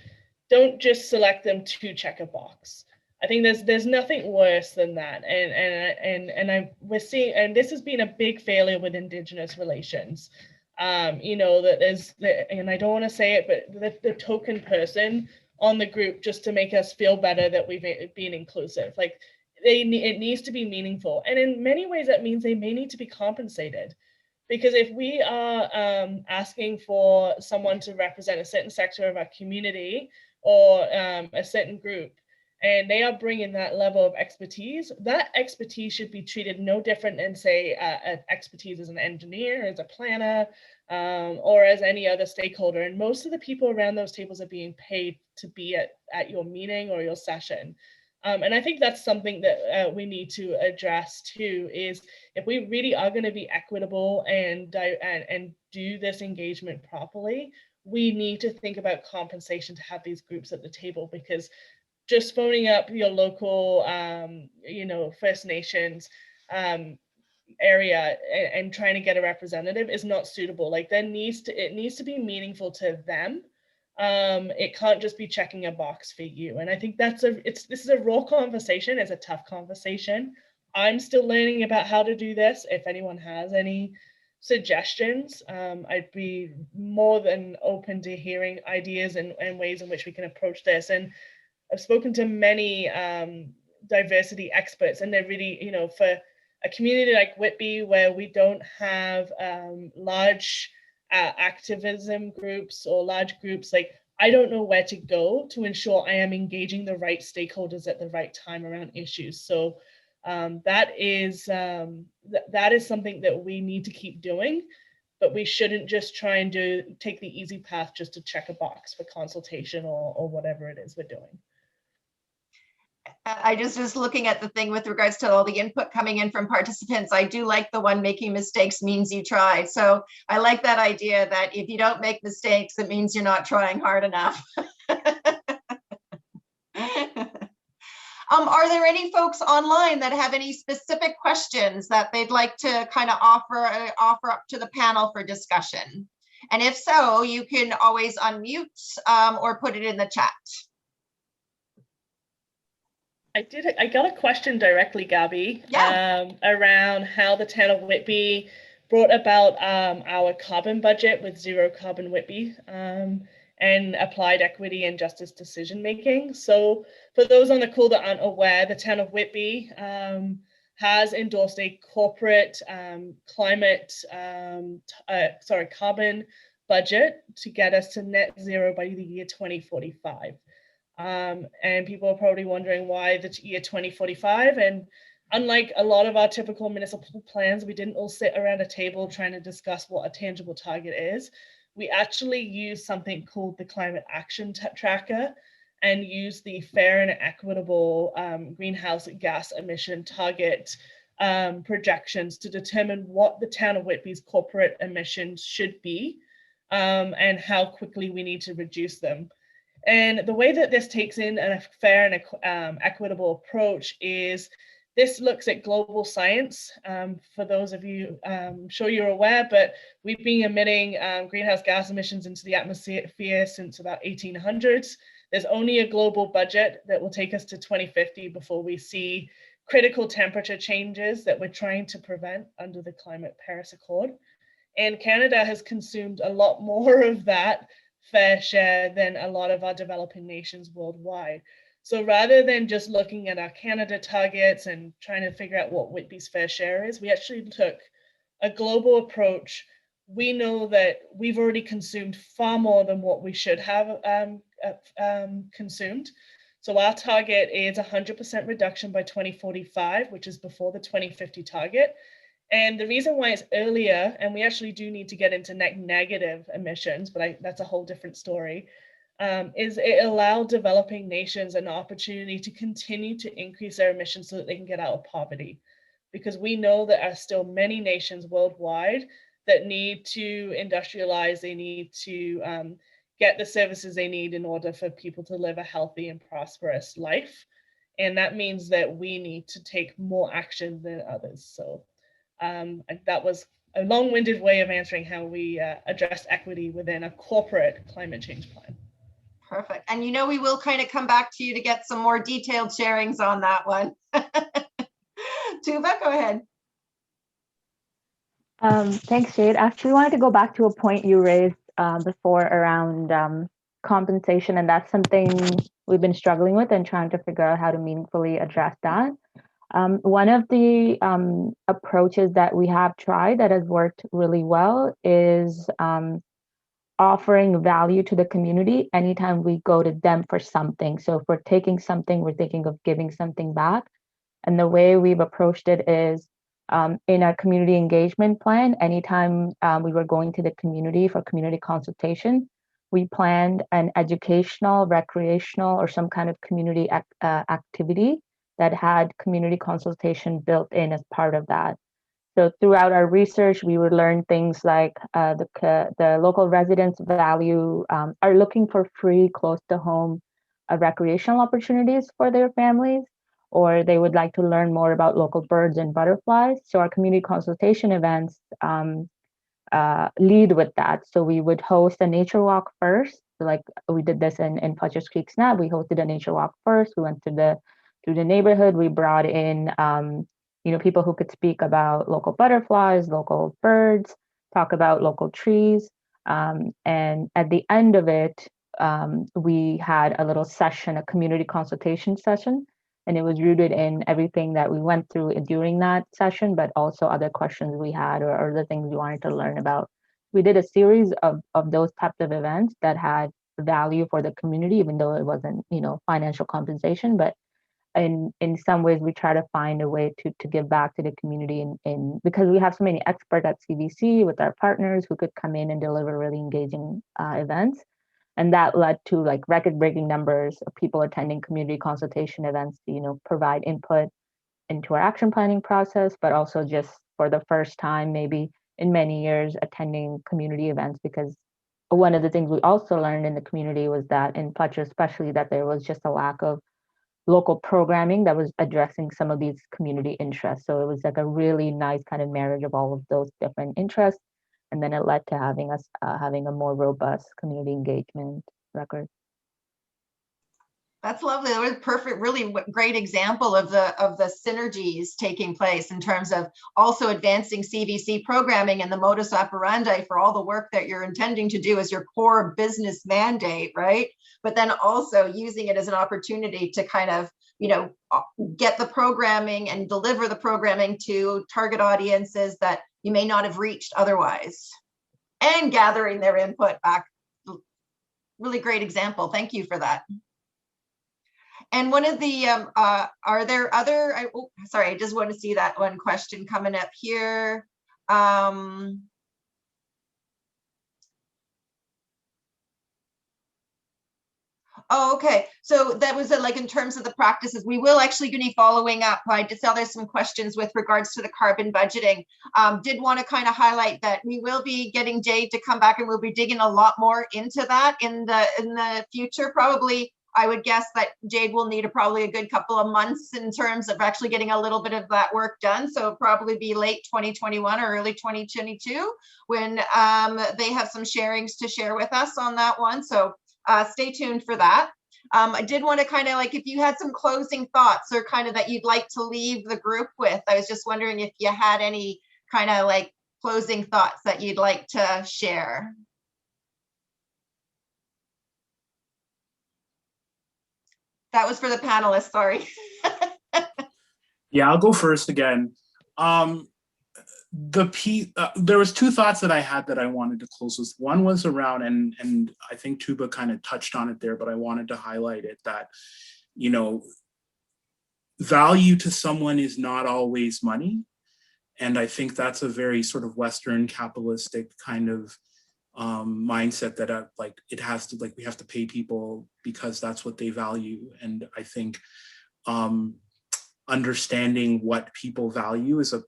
don't just select them to check a box. I think there's nothing worse than that, and we're seeing, and this has been a big failure with Indigenous relations. That there's and I don't want to say it, but the token person on the group just to make us feel better that we've been inclusive. Like, it needs to be meaningful, and in many ways that means they may need to be compensated, because if we are asking for someone to represent a certain sector of our community or a certain group, and they are bringing that level of expertise, that expertise should be treated no different than, say, expertise as an engineer, as a planner, or as any other stakeholder. And most of the people around those tables are being paid to be at your meeting or your session. And I think that's something that we need to address too, is if we really are going to be equitable and do this engagement properly, we need to think about compensation to have these groups at the table, because just phoning up your local, First Nations area and trying to get a representative is not suitable. Like, it needs to be meaningful to them. It can't just be checking a box for you. And I think this is a raw conversation. It's a tough conversation. I'm still learning about how to do this. If anyone has any suggestions, I'd be more than open to hearing ideas and ways in which we can approach this. And I've spoken to many diversity experts, and they're really, for a community like Whitby, where we don't have large activism groups or large groups, like, I don't know where to go to ensure I am engaging the right stakeholders at the right time around issues. So that is something that we need to keep doing, but we shouldn't just try and take the easy path just to check a box for consultation or whatever it is we're doing. I just looking at the thing with regards to all the input coming in from participants. I do like the one, making mistakes means you tried. So I like that idea that if you don't make mistakes, it means you're not trying hard enough. Are there any folks online that have any specific questions that they'd like to kind of offer up to the panel for discussion? And if so, you can always unmute or put it in the chat. I got a question directly, Gabby, around how the Town of Whitby brought about our carbon budget with Zero Carbon Whitby and applied equity and justice decision making. So for those on the call that aren't aware, the Town of Whitby has endorsed a corporate carbon budget to get us to net zero by the year 2045. And people are probably wondering why the year 2045. And unlike a lot of our typical municipal plans, we didn't all sit around a table trying to discuss what a tangible target is. We actually use something called the Climate Action Tracker and use the fair and equitable greenhouse gas emission target projections to determine what the Town of Whitby's corporate emissions should be and how quickly we need to reduce them. And the way that this takes in a fair and equitable approach is this looks at global science. For those of you, I'm sure you're aware, but we've been emitting greenhouse gas emissions into the atmosphere since about 1800s. There's only a global budget that will take us to 2050 before we see critical temperature changes that we're trying to prevent under the Climate Paris Accord. And Canada has consumed a lot more of that fair share than a lot of our developing nations worldwide. So rather than just looking at our Canada targets and trying to figure out what Whitby's fair share is, we actually took a global approach. We know that we've already consumed far more than what we should have consumed. So our target is 100% reduction by 2045, which is before the 2050 target. And the reason why it's earlier, and we actually do need to get into net negative emissions, but that's a whole different story, is it allowed developing nations an opportunity to continue to increase their emissions so that they can get out of poverty. Because we know there are still many nations worldwide that need to industrialize, they need to get the services they need in order for people to live a healthy and prosperous life. And that means that we need to take more action than others. So that was a long-winded way of answering how we address equity within a corporate climate change plan. Perfect. And we will kind of come back to you to get some more detailed sharings on that one. Tooba, go ahead. Thanks, Jade. Actually, wanted to go back to a point you raised before around compensation, and that's something we've been struggling with and trying to figure out how to meaningfully address that. One of the approaches that we have tried that has worked really well is offering value to the community anytime we go to them for something. So if we're taking something, we're thinking of giving something back. And the way we've approached it is in our community engagement plan, anytime we were going to the community for community consultation, we planned an educational, recreational, or some kind of community activity that had community consultation built in as part of that. So throughout our research, we would learn things like the local residents value, are looking for free, close to home recreational opportunities for their families, or they would like to learn more about local birds and butterflies. So our community consultation events lead with that. So we would host a nature walk first. Like we did this in Putchers Creek Snap. We hosted a nature walk first. We went through the neighborhood. We brought in people who could speak about local butterflies, local birds, talk about local trees. And at the end of it, we had a little session, a community consultation session, and it was rooted in everything that we went through during that session, but also other questions we had or other things we wanted to learn about. We did a series of those types of events that had value for the community, even though it wasn't, financial compensation, but in some ways we try to find a way to give back to the community in because we have so many experts at CVC with our partners who could come in and deliver really engaging events. And that led to like record-breaking numbers of people attending community consultation events to, provide input into our action planning process, but also just for the first time, maybe in many years, attending community events. Because one of the things we also learned in the community was that in Putcher, especially, that there was just a lack of local programming that was addressing some of these community interests. So it was like a really nice kind of marriage of all of those different interests. And then it led to having us having a more robust community engagement record. That's lovely. That was perfect, really great example of the synergies taking place in terms of also advancing CVC programming and the modus operandi for all the work that you're intending to do as your core business mandate, right? But then also using it as an opportunity to kind of, get the programming and deliver the programming to target audiences that you may not have reached otherwise, and gathering their input back. Really great example. Thank you for that. And one of the, are there other, sorry, I just want to see that one question coming up here. Oh, okay. So that was like in terms of the practices, we will actually be following up. I just saw there's some questions with regards to the carbon budgeting. Did want to kind of highlight that we will be getting Jade to come back and we'll be digging a lot more into that in the future. Probably, I would guess that Jade will need probably a good couple of months in terms of actually getting a little bit of that work done. So it'll probably be late 2021 or early 2022 when they have some sharings to share with us on that one. So stay tuned for that. I did want to kind of like, if you had some closing thoughts or kind of that you'd like to leave the group with, I was just wondering if you had any kind of like closing thoughts that you'd like to share. That was for the panelists, sorry. Yeah, I'll go first again. There was two thoughts that I had that I wanted to close with. One was around, and I think Tooba kind of touched on it there, but I wanted to highlight it, that, you know, value to someone is not always money. And I think that's a very sort of Western capitalistic kind of mindset that like it has to, like, we have to pay people because that's what they value. And I think understanding what people value is a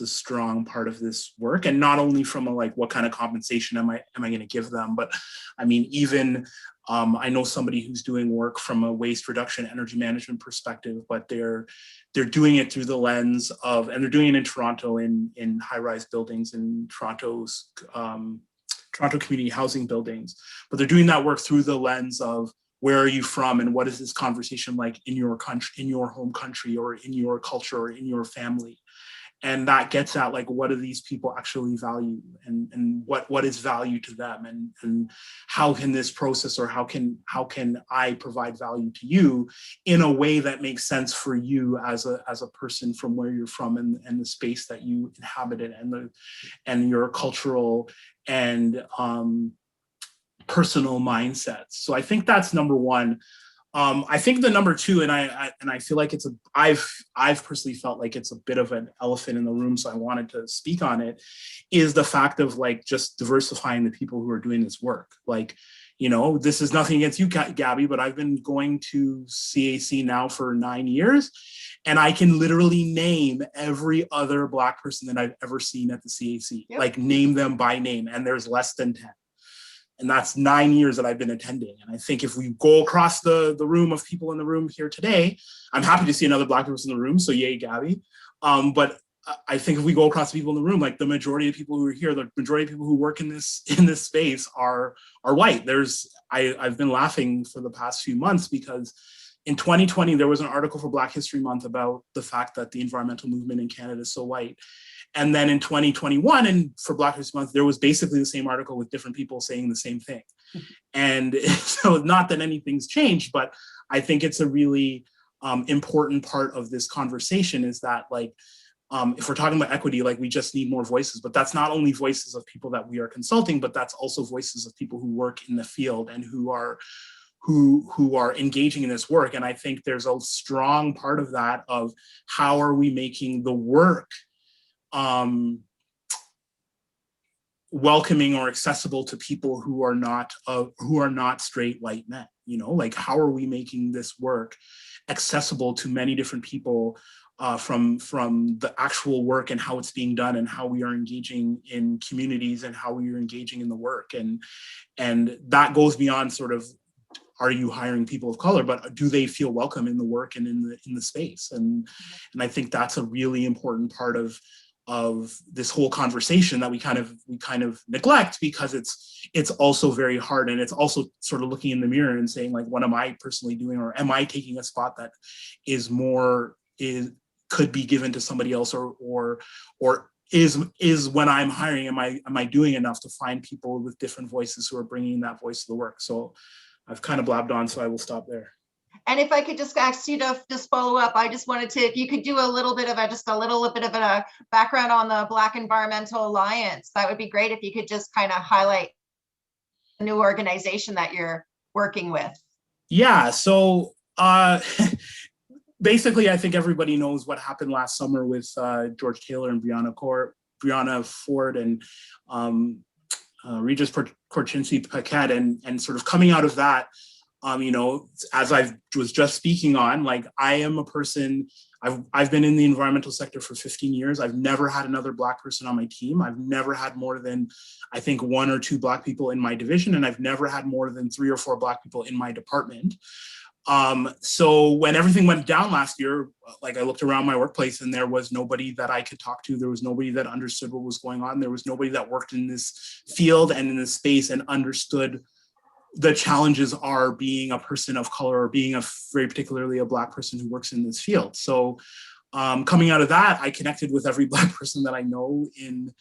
strong part of this work, and not only from a, like, what kind of compensation am I going to give them, but I mean, even I know somebody who's doing work from a waste reduction, energy management perspective, but they're doing it through the lens of, and they're doing it in Toronto in high-rise buildings in Toronto's Toronto community housing buildings, but they're doing that work through the lens of, where are you from, and what is this conversation like in your country, in your home country, or in your culture, or in your family. And that gets at, like, what do these people actually value, and what is value to them, and how can this process, or how can I provide value to you in a way that makes sense for you as a person from where you're from, and the space that you inhabited, and your cultural and personal mindsets. So I think that's number one. I think the number two, and I feel like I've personally felt like it's a bit of an elephant in the room, so I wanted to speak on it, is the fact of, like, just diversifying the people who are doing this work. Like, you know, this is nothing against you, Gabby, but I've been going to CAC now for 9 years, and I can literally name every other Black person that I've ever seen at the CAC, yep. Like, name them by name, and there's less than 10. And that's 9 years that I've been attending. And I think if we go across the room of people in the room here today, I'm happy to see another Black person in the room, so yay, Gabby. But I think if we go across the people in the room, like, the majority of people who are here, the majority of people who work in this space are white. I've been laughing for the past few months because in 2020, there was an article for Black History Month about the fact that the environmental movement in Canada is so white. And then in 2021, and for Black History Month, there was basically the same article with different people saying the same thing. And so, not that anything's changed, but I think it's a really important part of this conversation, is that, like, if we're talking about equity, like, we just need more voices, but that's not only voices of people that we are consulting, but that's also voices of people who work in the field and who are engaging in this work. And I think there's a strong part of that, of how are we making the work welcoming or accessible to people who are not straight white men. You know, like, how are we making this work accessible to many different people, from the actual work and how it's being done, and how we are engaging in communities, and how we are engaging in the work, and that goes beyond sort of, are you hiring people of color, but do they feel welcome in the work and in the space? And I think that's a really important part of this whole conversation that we kind of neglect, because it's also very hard, and it's also sort of looking in the mirror and saying, like, what am I personally doing, or am I taking a spot that could be given to somebody else, or is when I'm hiring, am I doing enough to find people with different voices who are bringing that voice to the work? So I've kind of blabbed on, so I will stop there. And if I could just ask you to just follow up, I just wanted to, if you could do a little bit of a background on the Black Environmental Alliance, that would be great. If you could just kind of highlight the new organization that you're working with. Yeah, so basically, I think everybody knows what happened last summer with George Taylor and Brianna Ford and Regis Korchinski Paquette, and sort of coming out of that, You know, as I was just speaking on, like, I am a person, I've been in the environmental sector for 15 years. I've never had another Black person on my team. I've never had more than, I think, 1 or 2 Black people in my division, and I've never had more than 3 or 4 Black people in my department. So when everything went down last year, like, I looked around my workplace and there was nobody that I could talk to. There was nobody that understood what was going on. There was nobody that worked in this field and in this space and understood the challenges are being a person of color, or being very particularly a Black person who works in this field. So coming out of that, I connected with every Black person that I know in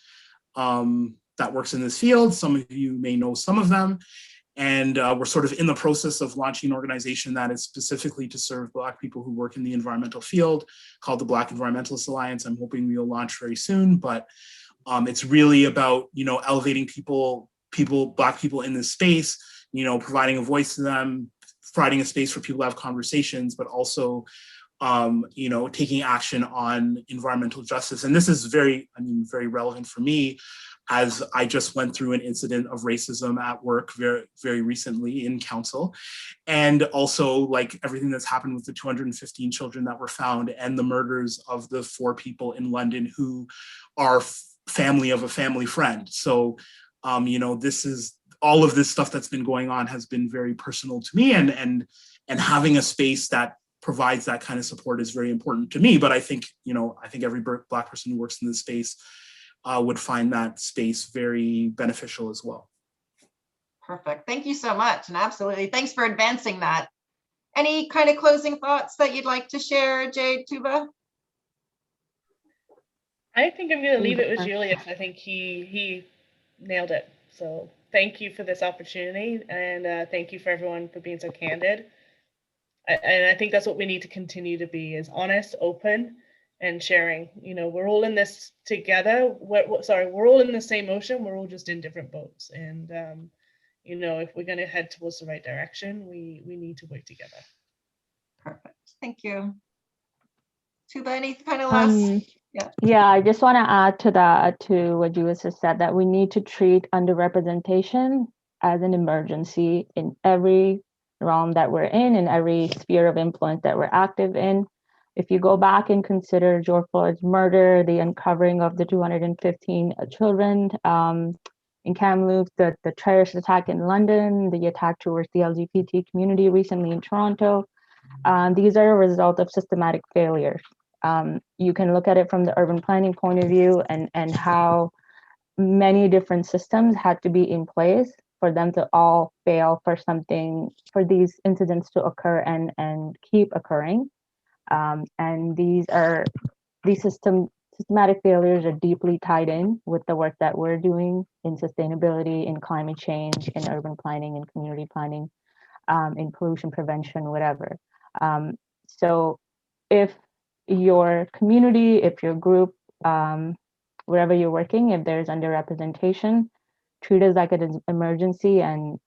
that works in this field. Some of you may know some of them. And we're sort of in the process of launching an organization that is specifically to serve Black people who work in the environmental field, called the Black Environmentalist Alliance. I'm hoping we'll launch very soon, but it's really about, you know, elevating Black people in this space, you know, providing a voice to them, providing a space for people to have conversations, but also, you know, taking action on environmental justice. And this is very relevant for me, as I just went through an incident of racism at work very, very recently in council. And also, like, everything that's happened with the 215 children that were found, and the murders of the 4 people in London who are family of a family friend. So, you know, all of this stuff that's been going on has been very personal to me, and having a space that provides that kind of support is very important to me. But I think, you know, every Black person who works in this space would find that space very beneficial as well. Perfect. Thank you so much. And absolutely, thanks for advancing that. Any kind of closing thoughts that you'd like to share, Jade, Tooba? I think I'm going to leave it with Julius. I think he nailed it. So thank you for this opportunity, and thank you for everyone for being so candid. And I think that's what we need to continue to be, is honest, open, and sharing. You know, we're all in this together. We're all in the same ocean. We're all just in different boats. And you know, if we're going to head towards the right direction, we need to work together. Perfect. Thank you. Tooba, any kind of last? Yeah, I just want to add to that, to what Julius has said, that we need to treat underrepresentation as an emergency in every realm that we're in every sphere of influence that we're active in. If you go back and consider George Floyd's murder, the uncovering of the 215 children in Kamloops, the terrorist attack in London, the attack towards the LGBT community recently in Toronto, these are a result of systematic failures. You can look at it from the urban planning point of view, and how many different systems had to be in place for them to all fail for these incidents to occur and keep occurring. And these systematic failures are deeply tied in with the work that we're doing in sustainability, in climate change, in urban planning, in community planning, in pollution prevention, whatever. So if your community, if your group, wherever you're working, if there's underrepresentation, treat it like an emergency, and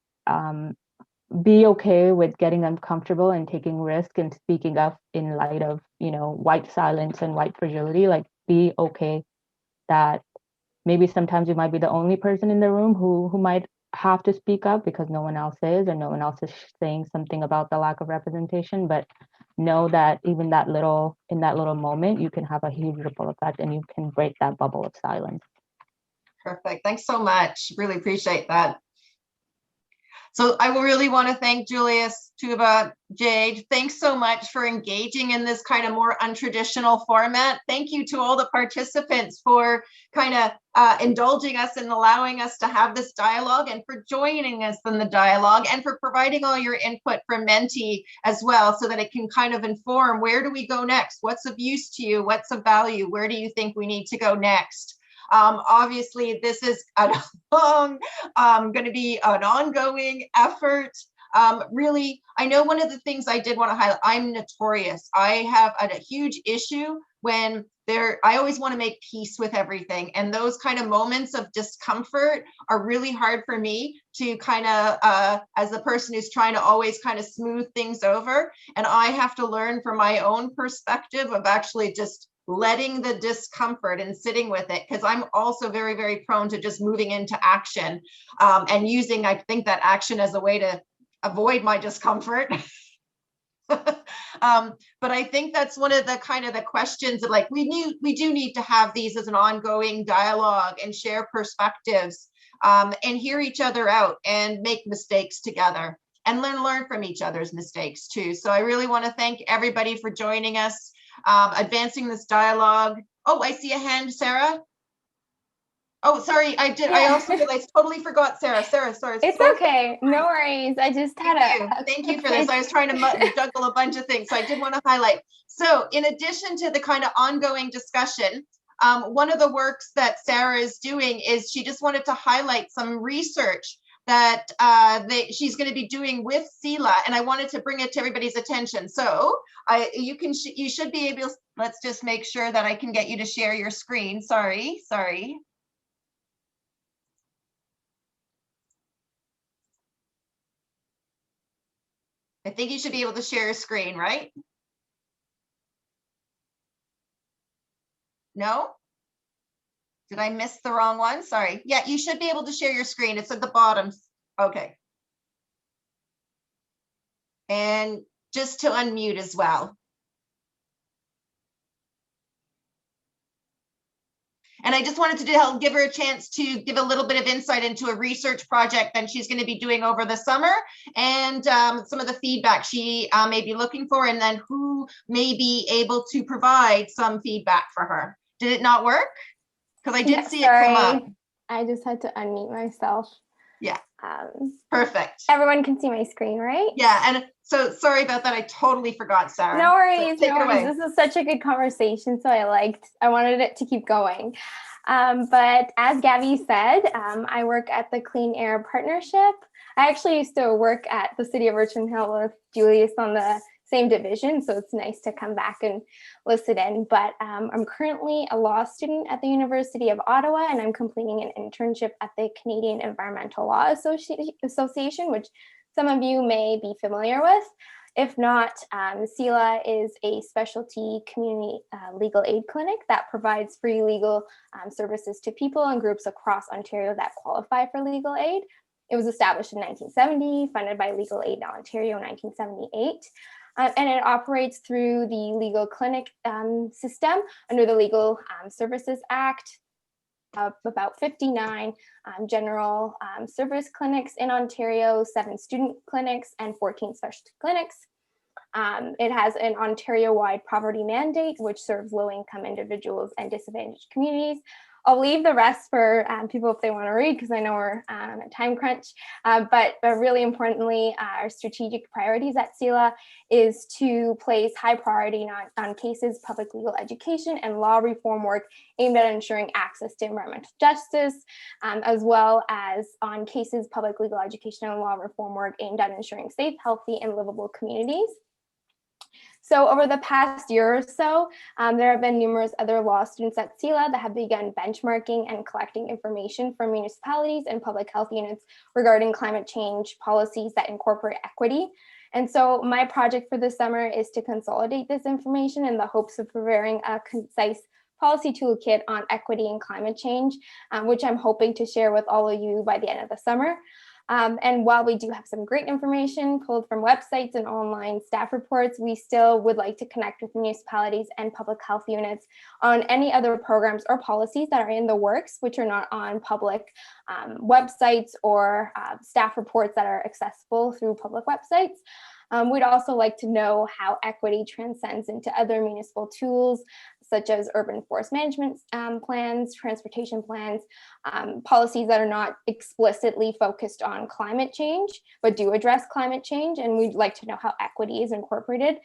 be okay with getting uncomfortable and taking risk and speaking up in light of, you know, white silence and white fragility. Like, be okay that maybe sometimes you might be the only person in the room who might have to speak up because no one else is, or no one else is saying something about the lack of representation. But know that even in that little moment, you can have a huge ripple effect, and you can break that bubble of silence. Perfect. Thanks so much. Really appreciate that. So I will really want to thank Julius, Tooba, Jade. Thanks so much for engaging in this kind of more untraditional format. Thank you to all the participants for kind of indulging us and allowing us to have this dialogue, and for joining us in the dialogue, and for providing all your input from Menti as well, so that it can kind of inform, where do we go next? What's of use to you? What's of value? Where do you think we need to go next? Obviously, this is a long, going to be an ongoing effort. Really, I know one of the things I did want to highlight, I'm notorious. I have a huge issue when I always want to make peace with everything. And those kind of moments of discomfort are really hard for me to kind of, as a person who's trying to always kind of smooth things over. And I have to learn from my own perspective of actually just letting the discomfort and sitting with it, because I'm also very, very prone to just moving into action and using, I think, that action as a way to avoid my discomfort. But I think that's one of the kind of the questions that, like, we do need to have these as an ongoing dialogue and share perspectives, and hear each other out and make mistakes together and learn from each other's mistakes too. So I really want to thank everybody for joining us, advancing this dialogue. Oh, I see a hand, Sarah. Oh, sorry, I also realized, totally forgot Sarah. Sarah, sorry. It's okay, no worries. I just had Thank you for this. I was trying to juggle a bunch of things, so I did want to highlight. So in addition to the kind of ongoing discussion, one of the works that Sarah is doing is she just wanted to highlight some research that she's going to be doing with SELA, and I wanted to bring it to everybody's attention. So you should be able, let's just make sure that I can get you to share your screen. Sorry. I think you should be able to share your screen, right? No? Did I miss the wrong one? Sorry. Yeah, you should be able to share your screen. It's at the bottom. Okay. And just to unmute as well. And I just wanted to help give her a chance to give a little bit of insight into a research project that she's going to be doing over the summer, and some of the feedback she may be looking for, and then who may be able to provide some feedback for her. Did it not work? Because I did see it come up. I just had to unmute myself. Yeah. Perfect. Everyone can see my screen, right? Yeah, and so sorry about that. I totally forgot, Sarah. No worries, So take it away. This is such a good conversation, so I wanted it to keep going. But as Gabby said, I work at the Clean Air Partnership. I actually used to work at the City of Richmond Hill with Julius on the same division, so it's nice to come back and listen in. But I'm currently a law student at the University of Ottawa, and I'm completing an internship at the Canadian Environmental Law Association, which some of you may be familiar with. If not, SELA is a specialty community legal aid clinic that provides free legal services to people and groups across Ontario that qualify for legal aid. It was established in 1970, funded by Legal Aid Ontario in 1978. And it operates through the legal clinic system under the Legal Services Act. About 59 general service clinics in Ontario, 7 student clinics, and 14 specialty clinics. It has an Ontario-wide poverty mandate, which serves low-income individuals and disadvantaged communities. I'll leave the rest for people if they want to read, because I know we're at time crunch. But really importantly, our strategic priorities at SELA is to place high priority on cases, public legal education, and law reform work aimed at ensuring access to environmental justice, as well as on cases, public legal education, and law reform work aimed at ensuring safe, healthy, and livable communities. So over the past year or so, there have been numerous other law students at SELA that have begun benchmarking and collecting information from municipalities and public health units regarding climate change policies that incorporate equity. And so my project for this summer is to consolidate this information in the hopes of preparing a concise policy toolkit on equity and climate change, which I'm hoping to share with all of you by the end of the summer. And while we do have some great information pulled from websites and online staff reports, we still would like to connect with municipalities and public health units on any other programs or policies that are in the works, which are not on public websites or staff reports that are accessible through public websites. We'd also like to know how equity transcends into other municipal tools, such as urban forest management plans, transportation plans, policies that are not explicitly focused on climate change, but do address climate change. And we'd like to know how equity is incorporated.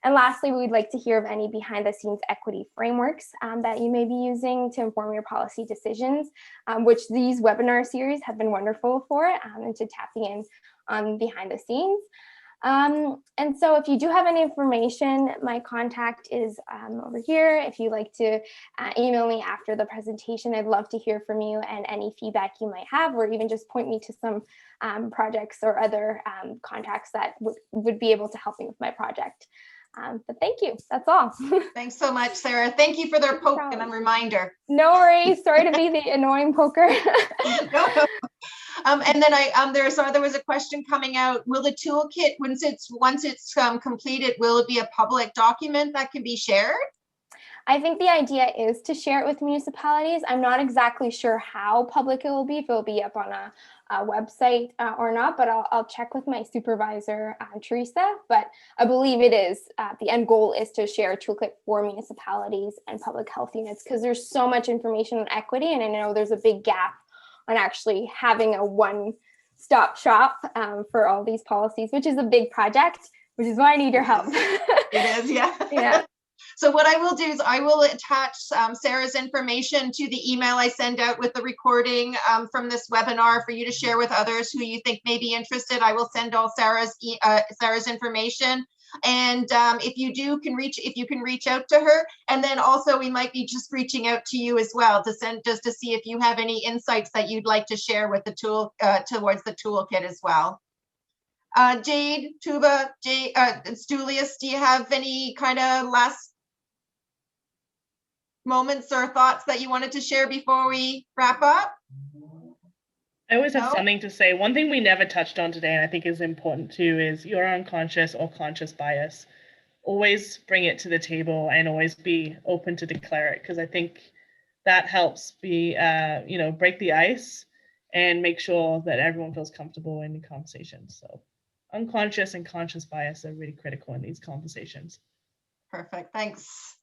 And lastly, we'd like to hear of any behind the scenes equity frameworks that you may be using to inform your policy decisions, which these webinar series have been wonderful for, and to tapping in on behind the scenes. And so if you do have any information, my contact is over here. If you'd like to email me after the presentation, I'd love to hear from you and any feedback you might have, or even just point me to some projects or other contacts that would be able to help me with my project. But thank you, that's all. Thanks so much, Sarah. Thank you for their poke and reminder. No worries, sorry to be the annoying poker. And then there was a question coming out. Will the toolkit, once it's completed, will it be a public document that can be shared? I think the idea is to share it with municipalities. I'm not exactly sure how public it will be, if it will be up on a website or not, but I'll check with my supervisor, Teresa. But I believe it is, the end goal is to share a toolkit for municipalities and public health units, because there's so much information on equity, and I know there's a big gap on actually having a one-stop shop for all these policies, which is a big project, which is why I need your help. It is, yeah. Yeah. So what I will do is I will attach Sarah's information to the email I send out with the recording from this webinar for you to share with others who you think may be interested. I will send all Sarah's information. And if you can reach out to her, and then also we might be just reaching out to you as well to just to see if you have any insights that you'd like to share with the tool towards the toolkit as well. Jade, Tooba, it's Julius, do you have any kind of last moments or thoughts that you wanted to share before we wrap up? I always have something to say. One thing we never touched on today, and I think is important too, is your unconscious or conscious bias. Always bring it to the table and always be open to declare it, because I think that helps break the ice and make sure that everyone feels comfortable in the conversation. So unconscious and conscious bias are really critical in these conversations. Perfect, thanks.